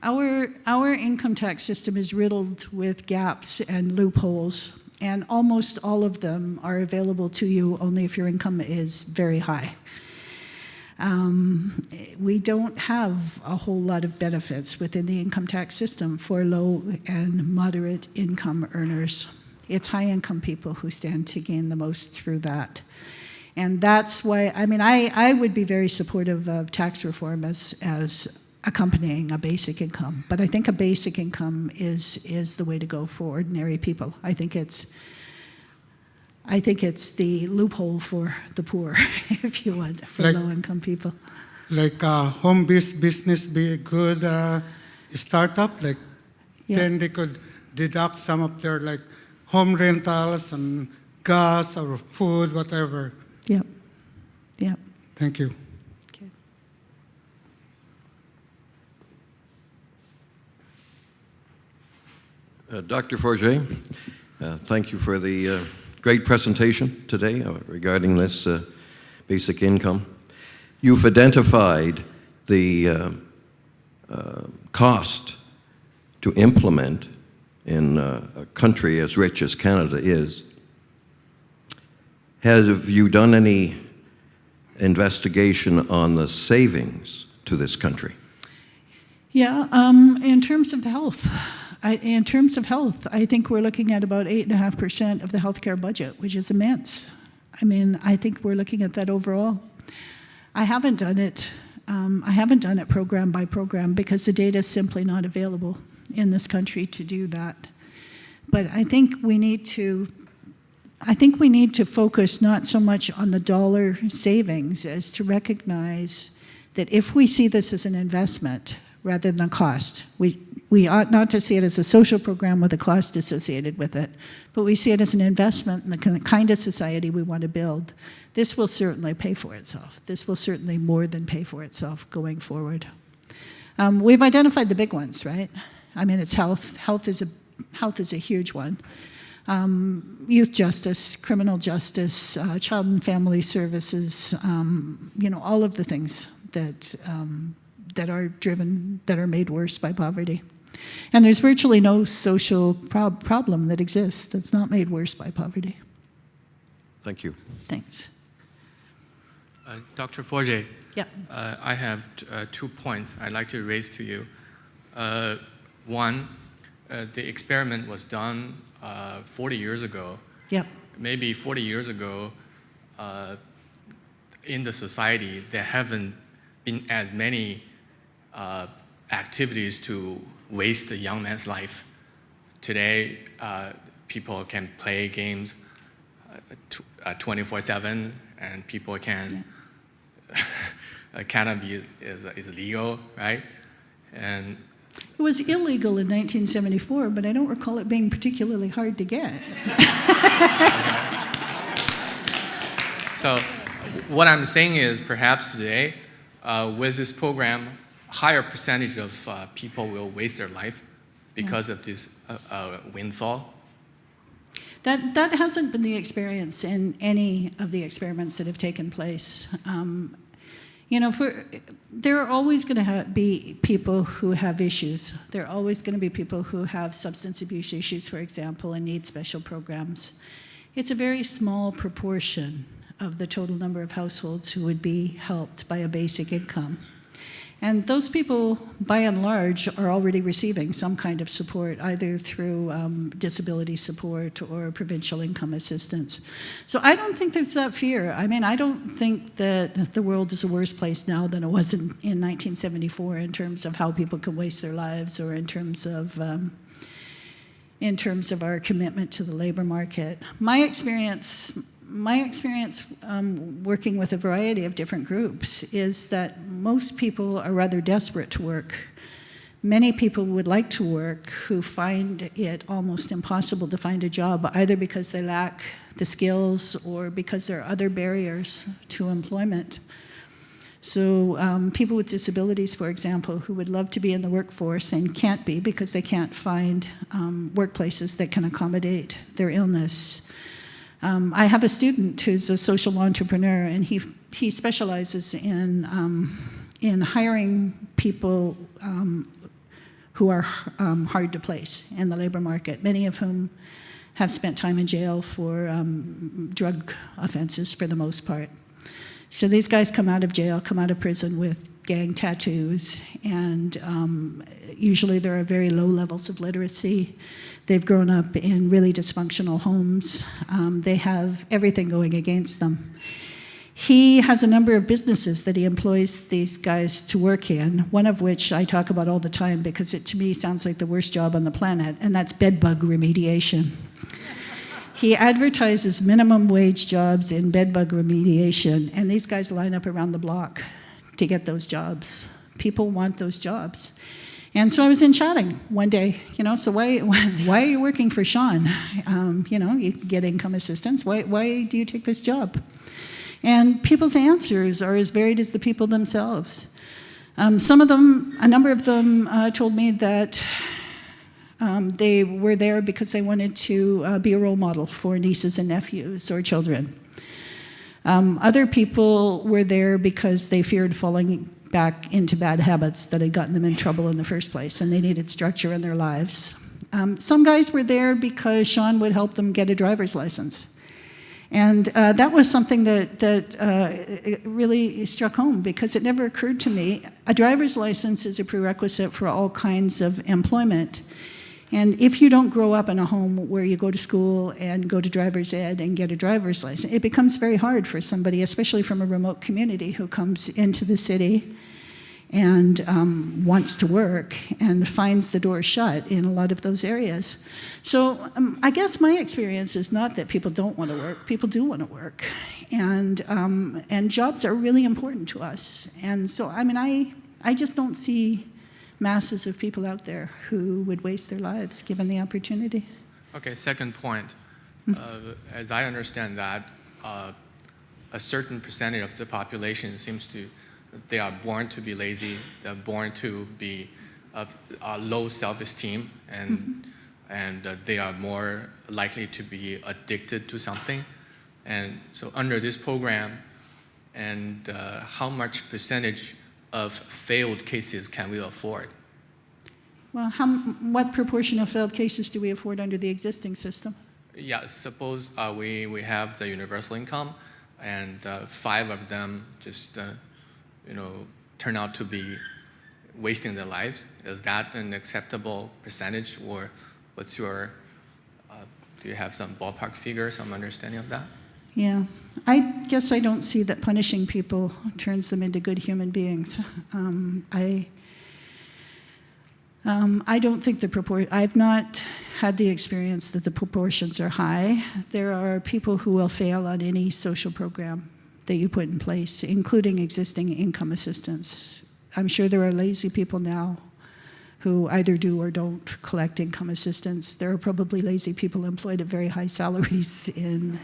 Our income tax system is riddled with gaps and loopholes, and almost all of them are available to you only if your income is very high. We don't have a whole lot of benefits within the income tax system for low and moderate income earners. It's high income people who stand to gain the most through that. And that's why, I would be very supportive of tax reform as accompanying a basic income. But I think a basic income is the way to go for ordinary people. I think it's the loophole for the poor, if you want, for low-income people. Like home-based business be a good startup? Then they could deduct some of their home rentals and gas or food, whatever. Yep. Thank you. Okay. Dr. Forget, thank you for the great presentation today regarding this basic income. You've identified the cost to implement in a country as rich as Canada is. Have you done any investigation on the savings to this country? Yeah, in terms of the health. In terms of health, I think we're looking at about 8.5% of the healthcare budget, which is immense. I think we're looking at that overall. I haven't done it program by program because the data is simply not available in this country to do that. But I think we need to focus not so much on the dollar savings as to recognize that if we see this as an investment rather than a cost, we we ought not to see it as a social program with a cost associated with it, but we see it as an investment in the kind of society we want to build. This will certainly pay for itself. This will certainly more than pay for itself going forward. We've identified the big ones, right? I mean, it's health. Health is a huge one. Youth justice, criminal justice, child and family services, all of the things that are made worse by poverty. And there's virtually no social problem that exists that's not made worse by poverty. Thank you. Thanks. Dr. Forget, Yep. I have 2 points I'd like to raise to you. One, the experiment was done 40 years ago. Yep. Maybe 40 years ago, in the society, there haven't been as many activities to waste a young man's life. Today, people can play games 24/7, and people can. Cannabis is legal, right? And It was illegal in 1974, but I don't recall it being particularly hard to get. so, what I'm saying is, perhaps today, with this program, higher percentage of people will waste their life because of this windfall. That hasn't been the experience in any of the experiments that have taken place. There are always going to be people who have issues. There are always going to be people who have substance abuse issues, for example, and need special programs. It's a very small proportion of the total number of households who would be helped by a basic income. And those people, by and large, are already receiving some kind of support, either through disability support or provincial income assistance. So I don't think there's that fear. I mean, I don't think that the world is a worse place now than it was in 1974 in terms of how people can waste their lives, or in terms of our commitment to the labor market. My experience working with a variety of different groups is that most people are rather desperate to work. Many people would like to work who find it almost impossible to find a job, either because they lack the skills or because there are other barriers to employment. So people with disabilities, for example, who would love to be in the workforce and can't be because they can't find workplaces that can accommodate their illness. I have a student who's a social entrepreneur, and he specializes in hiring people who are hard to place in the labor market, many of whom have spent time in jail for drug offenses for the most part. So these guys come out of jail, come out of prison with gang tattoos, and usually there are very low levels of literacy. They've grown up in really dysfunctional homes. They have everything going against them. He has a number of businesses that he employs these guys to work in, one of which I talk about all the time because it to me sounds like the worst job on the planet, and that's bedbug remediation. He advertises minimum wage jobs in bedbug remediation, and these guys line up around the block to get those jobs. People want those jobs. And so I was in chatting one day, so why are you working for Sean? You get income assistance. Why do you take this job? And people's answers are as varied as the people themselves. A number of them told me that they were there because they wanted to be a role model for nieces and nephews or children. Other people were there because they feared falling back into bad habits that had gotten them in trouble in the first place, and they needed structure in their lives. Some guys were there because Sean would help them get a driver's license. And that was something that really struck home, because it never occurred to me. A driver's license is a prerequisite for all kinds of employment. And if you don't grow up in a home where you go to school and go to driver's ed and get a driver's license, it becomes very hard for somebody, especially from a remote community, who comes into the city and wants to work and finds the door shut in a lot of those areas. So I guess my experience is not that people don't want to work. People do want to work. And jobs are really important to us. And so, I just don't see masses of people out there who would waste their lives given the opportunity. Okay, second point. As I understand that, a certain percentage of the population seems to, they are born to be lazy, they're born to be low self-esteem, and they are more likely to be addicted to something. And so under this program, and how much percentage of failed cases can we afford? Well, what proportion of failed cases do we afford under the existing system? Yeah, suppose we have the universal income, and 5 of them just turn out to be wasting their lives. Is that an acceptable percentage, or what's your? Do you have some ballpark figure, some understanding of that? Yeah, I guess I don't see that punishing people turns them into good human beings. I don't think I've not had the experience that the proportions are high. There are people who will fail on any social program that you put in place, including existing income assistance. I'm sure there are lazy people now who either do or don't collect income assistance. There are probably lazy people employed at very high salaries in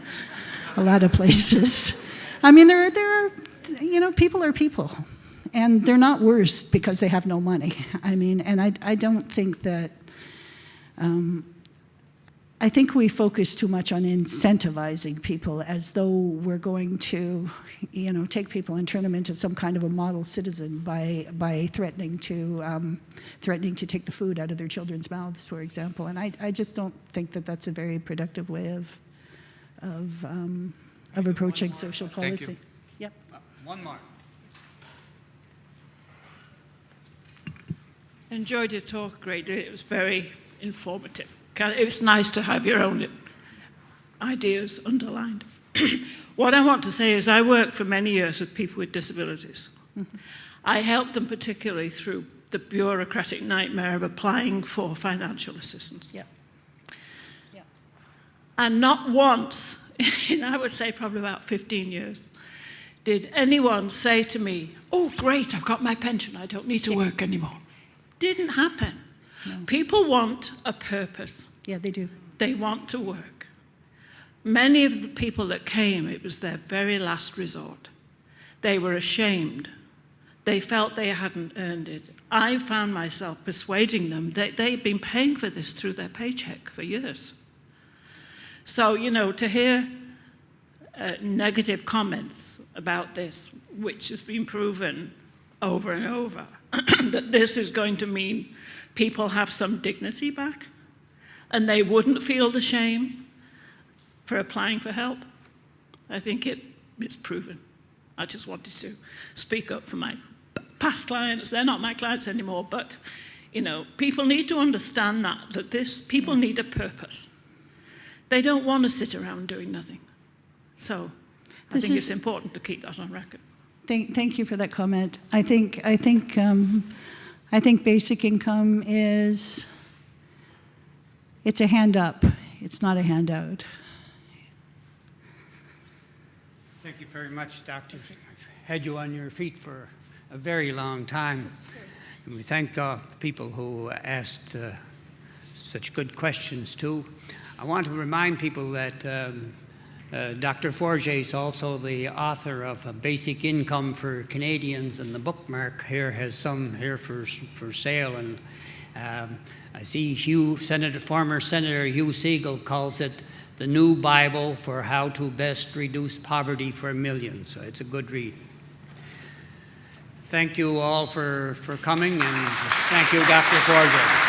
a lot of places. I mean, there are, people are people. And they're not worse because they have no money. I mean, and I don't think that, I think we focus too much on incentivizing people as though we're going to, take people and turn them into some kind of a model citizen by threatening to take the food out of their children's mouths, for example. And I just don't think that that's a very productive way of approaching social policy. Thank you. Yep. One more. Enjoyed your talk a great deal. It was very informative. It was nice to have your own ideas underlined. What I want to say is I worked for many years with people with disabilities. I helped them particularly through the bureaucratic nightmare of applying for financial assistance. Yeah. And not once, I would say probably about 15 years, did anyone say to me, "Oh, great, I've got my pension, I don't need to work anymore." Didn't happen. No. People want a purpose. Yeah, they do. They want to work. Many of the people that came, it was their very last resort. They were ashamed. They felt they hadn't earned it. I found myself persuading them that they'd been paying for this through their paycheck for years. So, to hear negative comments about this, which has been proven over and over, that this is going to mean people have some dignity back and they wouldn't feel the shame for applying for help. I think it's proven. I just wanted to speak up for my past clients. They're not my clients anymore, but people need to understand that people need a purpose. They don't want to sit around doing nothing. So I think it's important to keep that on record. Thank you for that comment. I think basic income it's a hand up. It's not a handout. Thank you very much, Doctor. I've had you on your feet for a very long time. And we thank the people who asked such good questions too. I want to remind people that Dr. Forget is also the author of A Basic Income for Canadians, and the bookmark here has some here for sale. And I see former Senator Hugh Segal calls it the new Bible for how to best reduce poverty for millions. So it's a good read. Thank you all for coming, and thank you, Dr. Forget.